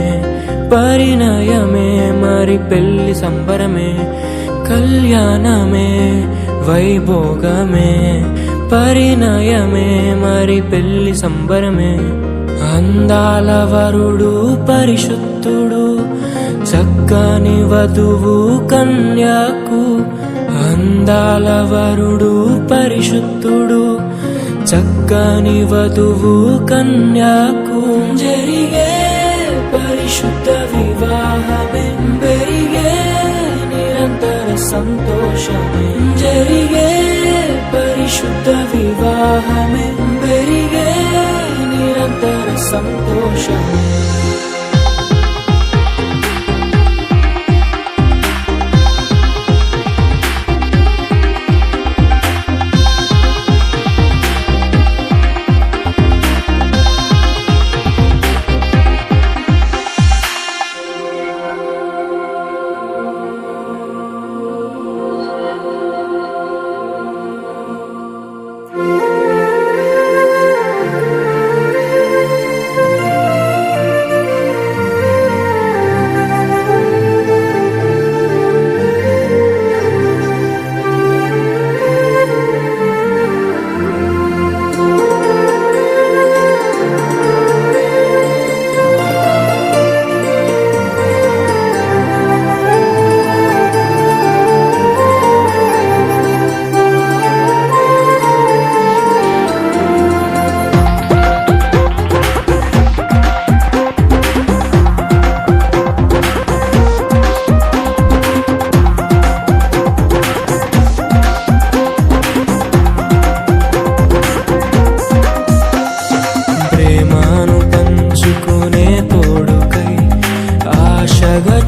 పరిణయమే మరి పెళ్లి సంబరమే. కళ్యాణమే వైభోగమే పరిణయమే మరి పెళ్లి సంబరమే. అందాల వరుడు పరిశుద్ధుడు చక్కని వధువు కన్యాకు. అందాల వరుడు పరిశుద్ధుడు చక్కని వధువు కన్యాకు. జరిగే పరిశుద్ధ వివాహమే పెరిగే నిరంతర సంతోషమే. జరిగే పరిశుద్ధ వివాహమే పెరిగే నిరంతర సంతోషమే.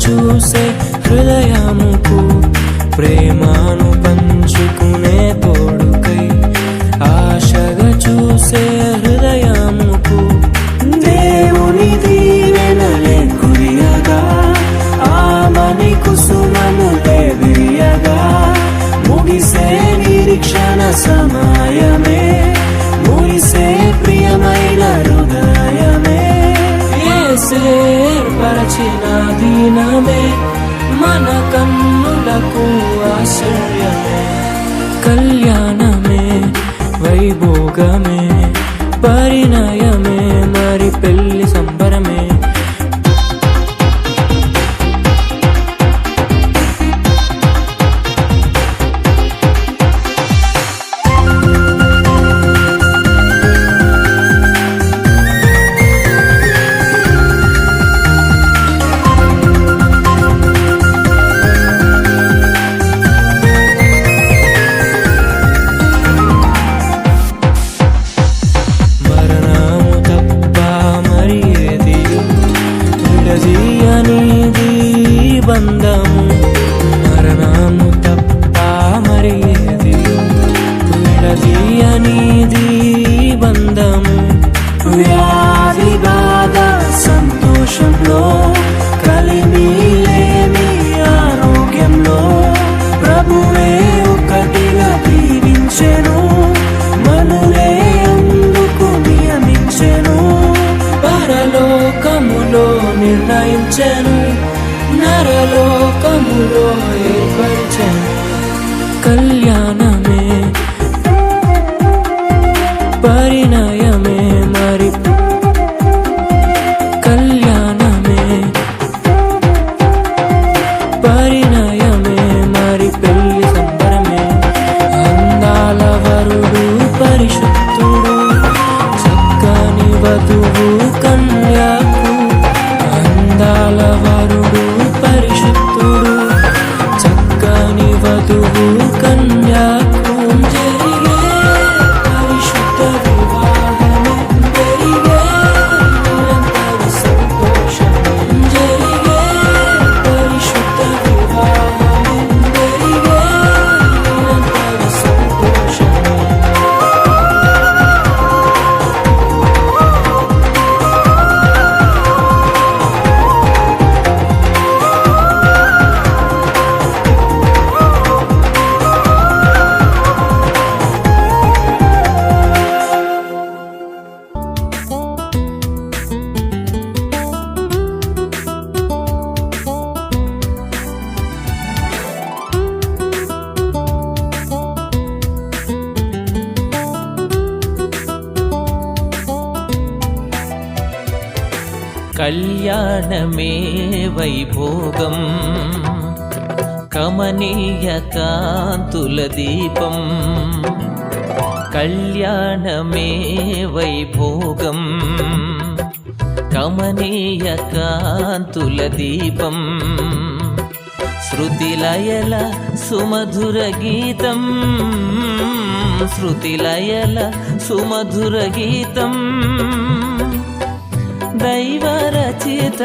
చూసే హృదయముకు ప్రేమను పంచుకునే తోడుకై ఆశగా చూసే హృదయముకు దేవుని దీవెనలే కురియగా ఆమని కుసుమములే విరియగా ముగిసే నిరీక్షణ సమయమే ముగిసే ప్రియమైన హృదయమే ఏర్పరచిన దీనమే మన కన్నులకు ఆశ్చర్యమే కళ్యాణమే వైభోగమే పరిణయమే మరి పెళ్లి సంబరమే బంధము మరణము తప్ప మరి ఏది విడదీయనిది బంధము వ్యాధి బాధ సంతోషంలో కలిమి లేని ఆరోగ్యంలో ప్రభువే ఒకటిగా దీవించెను మనులే అందుకు నియమించెను పరలోకములో నిర్ణయించెను నరలోకములో ఏర్పరిచెను కళ్యాణమే పరిణయమే మరి కళ్యాణమే కళ్యాణమే వైభోగం కమనీయ కాంతుల దీపం కళ్యాణమే వైభోగం కమనీయ కాంతుల దీపం శృతిలయల సుమధుర గీతం శృతిలయల సుమధుర గీతం దైవరచిత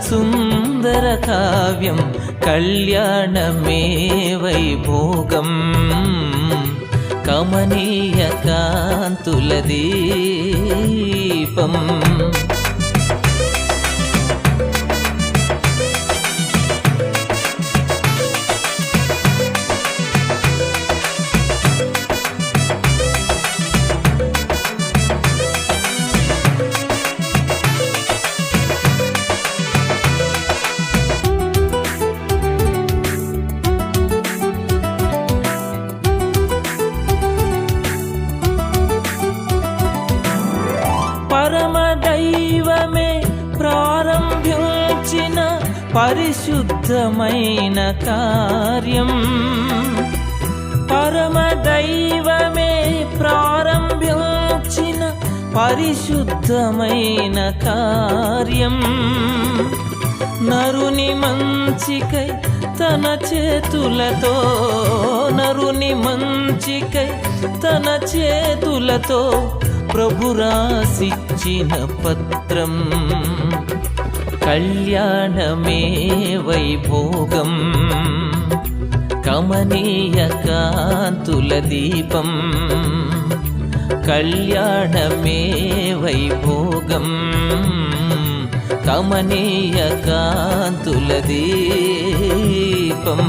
సుందర కావ్యం కళ్యాణమే వైభోగం కమనీయ కాంతుల దీపం పరమదైవమే ప్రారంభించిన పరిశుద్ధమైన కార్యం పరమదైవమే ప్రారంభించిన పరిశుద్ధమైన కార్యం నరుని మంచికై తన చేతులతో నరుని మంచికై తన చేతులతో ప్రభు రాసిచ్చిన పత్రం కళ్యాణమే వైభోగం కమనీయ కాంతుల దీపం కళ్యాణమే వైభోగం కమనీయ కాంతుల దీపం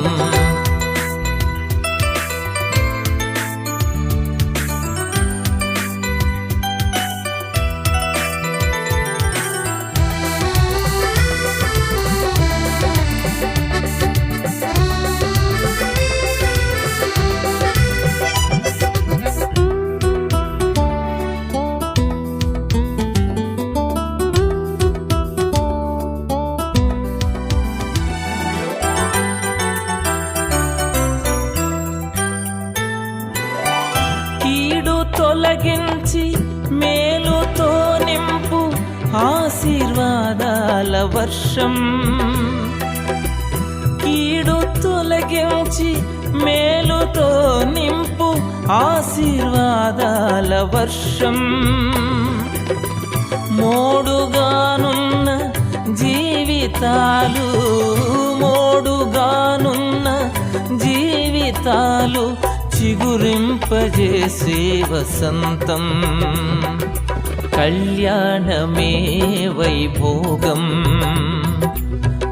తొలగించి మేలుతో నింపు ఆశీర్వాదాల వర్షం కీడు తొలగించి మేలుతో నింపు ఆశీర్వాదాల వర్షం మోడుగానున్న జీవితాలు మోడుగానున్న జీవితాలు చిగురింపజేసే వసంతం కళ్యాణమే వైభోగం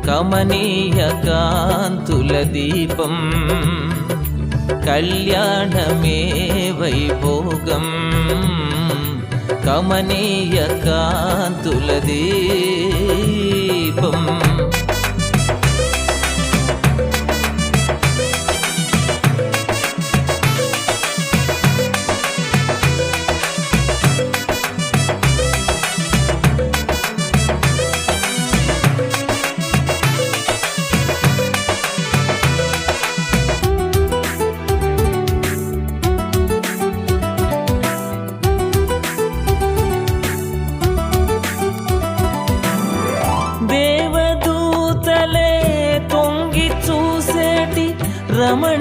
కమనీయ కాంతుల దీపం కళ్యాణమే వైభోగం కమనీయ కాంతుల దీపం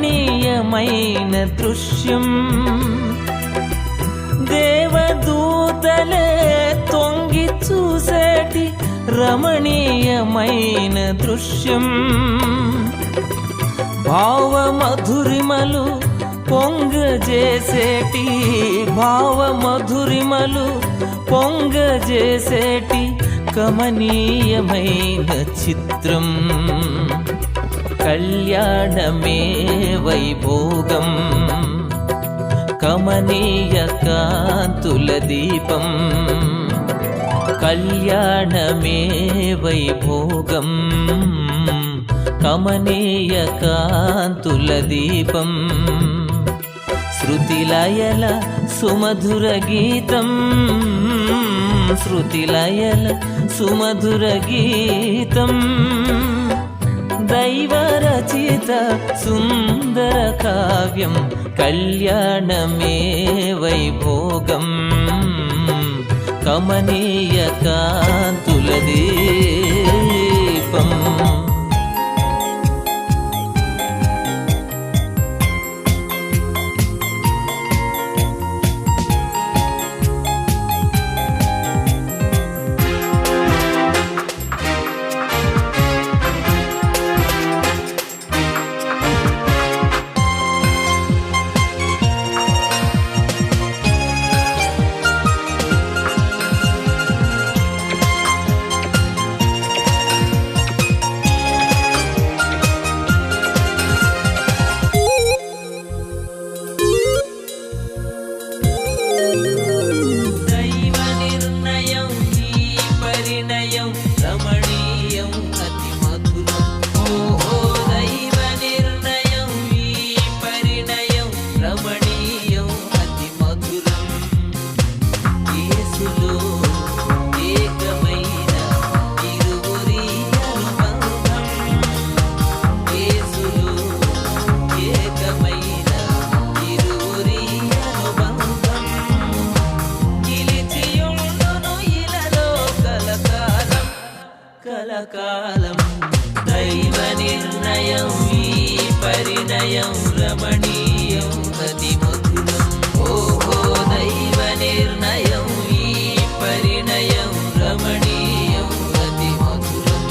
రమణీయమైన దృశ్యం దేవదూతలే తొంగి చూసేటి రమణీయమైన దృశ్యం భావమధురిమలు పొంగజేసేటి భావమధురిమలు పొంగజేసేటి కమనీయమైన చిత్రం కళ్యాణమే వైభోగం కమనీయ కాంతుల దీపం కళ్యాణమే వైభోగం కమనీయ కాంతుల దీపం శృతిలయల సుమధుర గీతం శృతిలయల సుమధుర గీతం దైవరచిత సుందర కావ్యం కళ్యాణమే వైభోగం కమనీయ కాంతుల దీపం కలకాలం దైవ నిర్ణయం ఈ పరిణయం రమణీయం అతి మధురం ఓహో దైవ నిర్ణయం ఈ పరిణయం రమణీయం అతి మధురం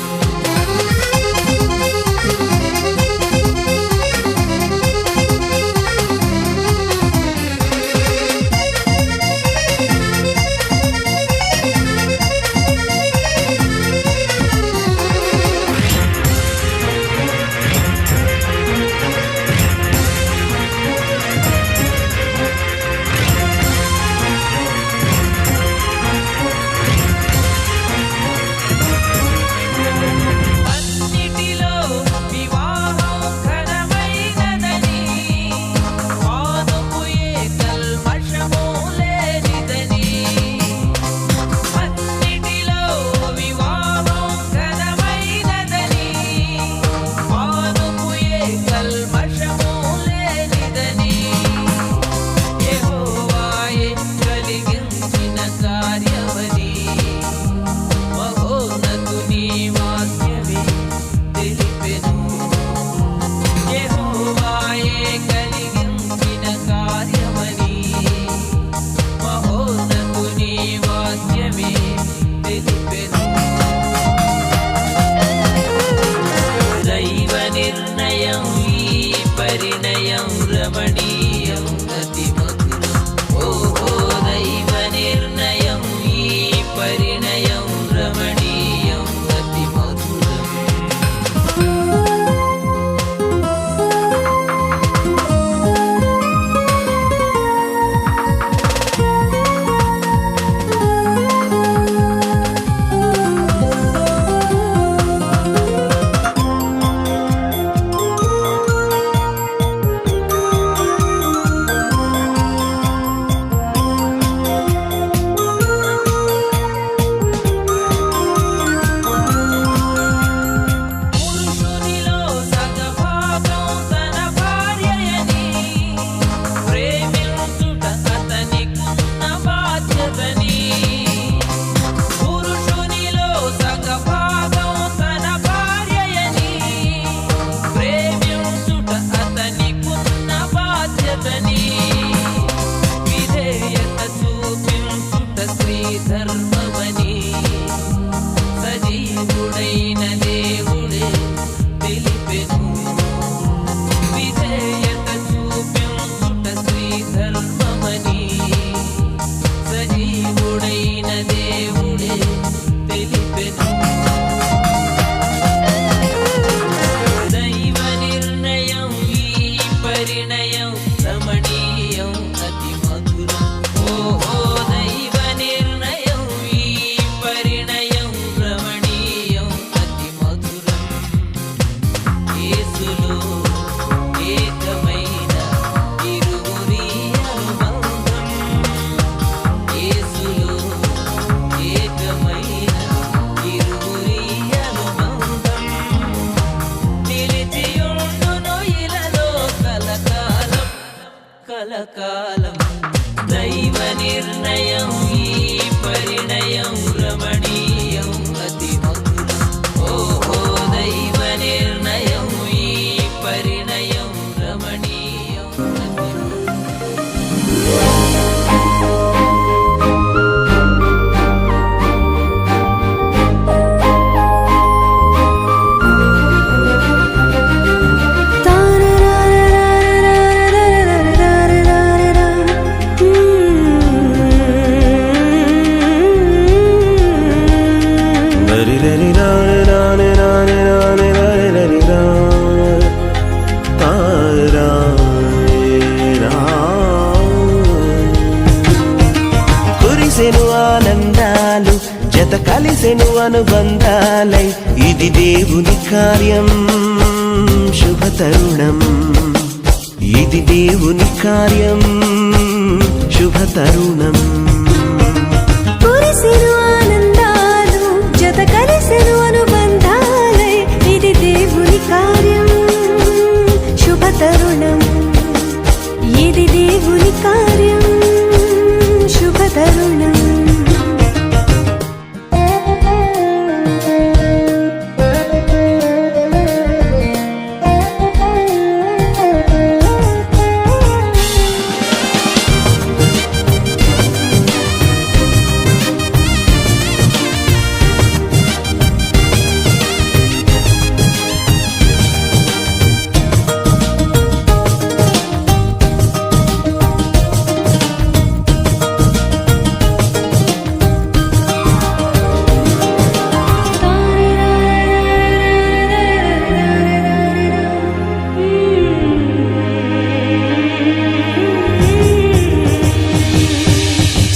దేవుని కార్యం శుభతరుణం, ఇది దేవుని కార్యం శుభతరుణం. కురిసెను ఆనందాలు జత కలిసెను అనుబంధాలై, ఇది దేవుని కార్యం శుభతరుణం, ఇది దేవుని కార్యం శుభతరుణం.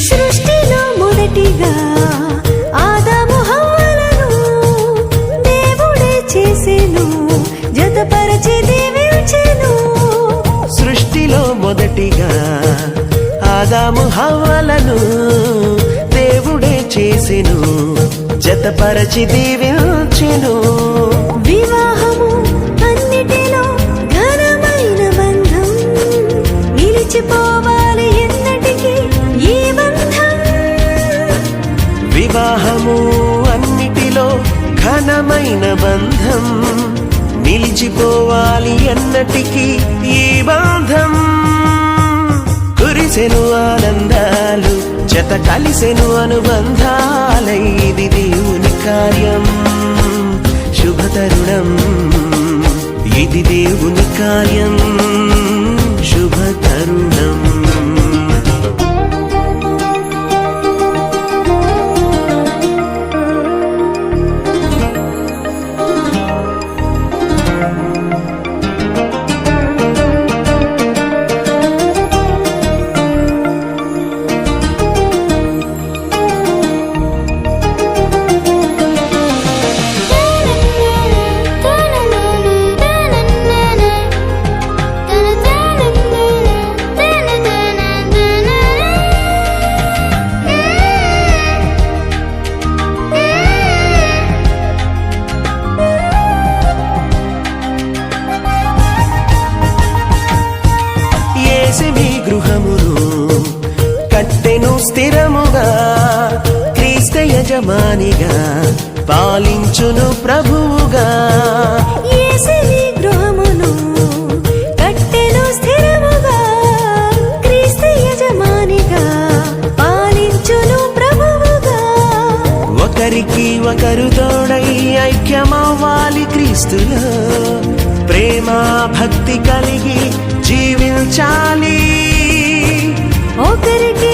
సృష్టిలో మొదటిగా ఆదాము హవ్వలను దేవుడే చేసెను, జతపరచి దీవించెను. సృష్టిలో మొదటిగా ఆదాము హవ్వలను దేవుడే చేసెను, జతపరచి దీవించెను. వివాహము అన్నిటిలో ఘనమైన బంధం, నిలిచిపోవాలి ఎన్నటికీ ఈ బంధం. వివాహము అన్నిటిలో ఘనమైన బంధం, నిలిచిపోవాలి ఎన్నటికీ ఈ బంధం. కురిసెను ఆనందాలు జత కలిసెను అనుబంధాలై, ఇది దేవుని కార్యం శుభతరుణం, ఇది దేవుని కార్యం శుభతరుణం. యేసే గృహమును కట్టెను స్థిరముగా, క్రీస్తు యజమానిగా పాలించును ప్రభువుగా. యేసే గృహమును కట్టెను స్థిరముగా, క్రీస్తు యజమానిగా పాలించును ప్రభువుగా. ఒకరికి ఒకరు తోడై ఐక్యమవ్వాలి క్రీస్తులో, ప్రేమ భక్తి కలిగి జీవించాలి. ఒకరికి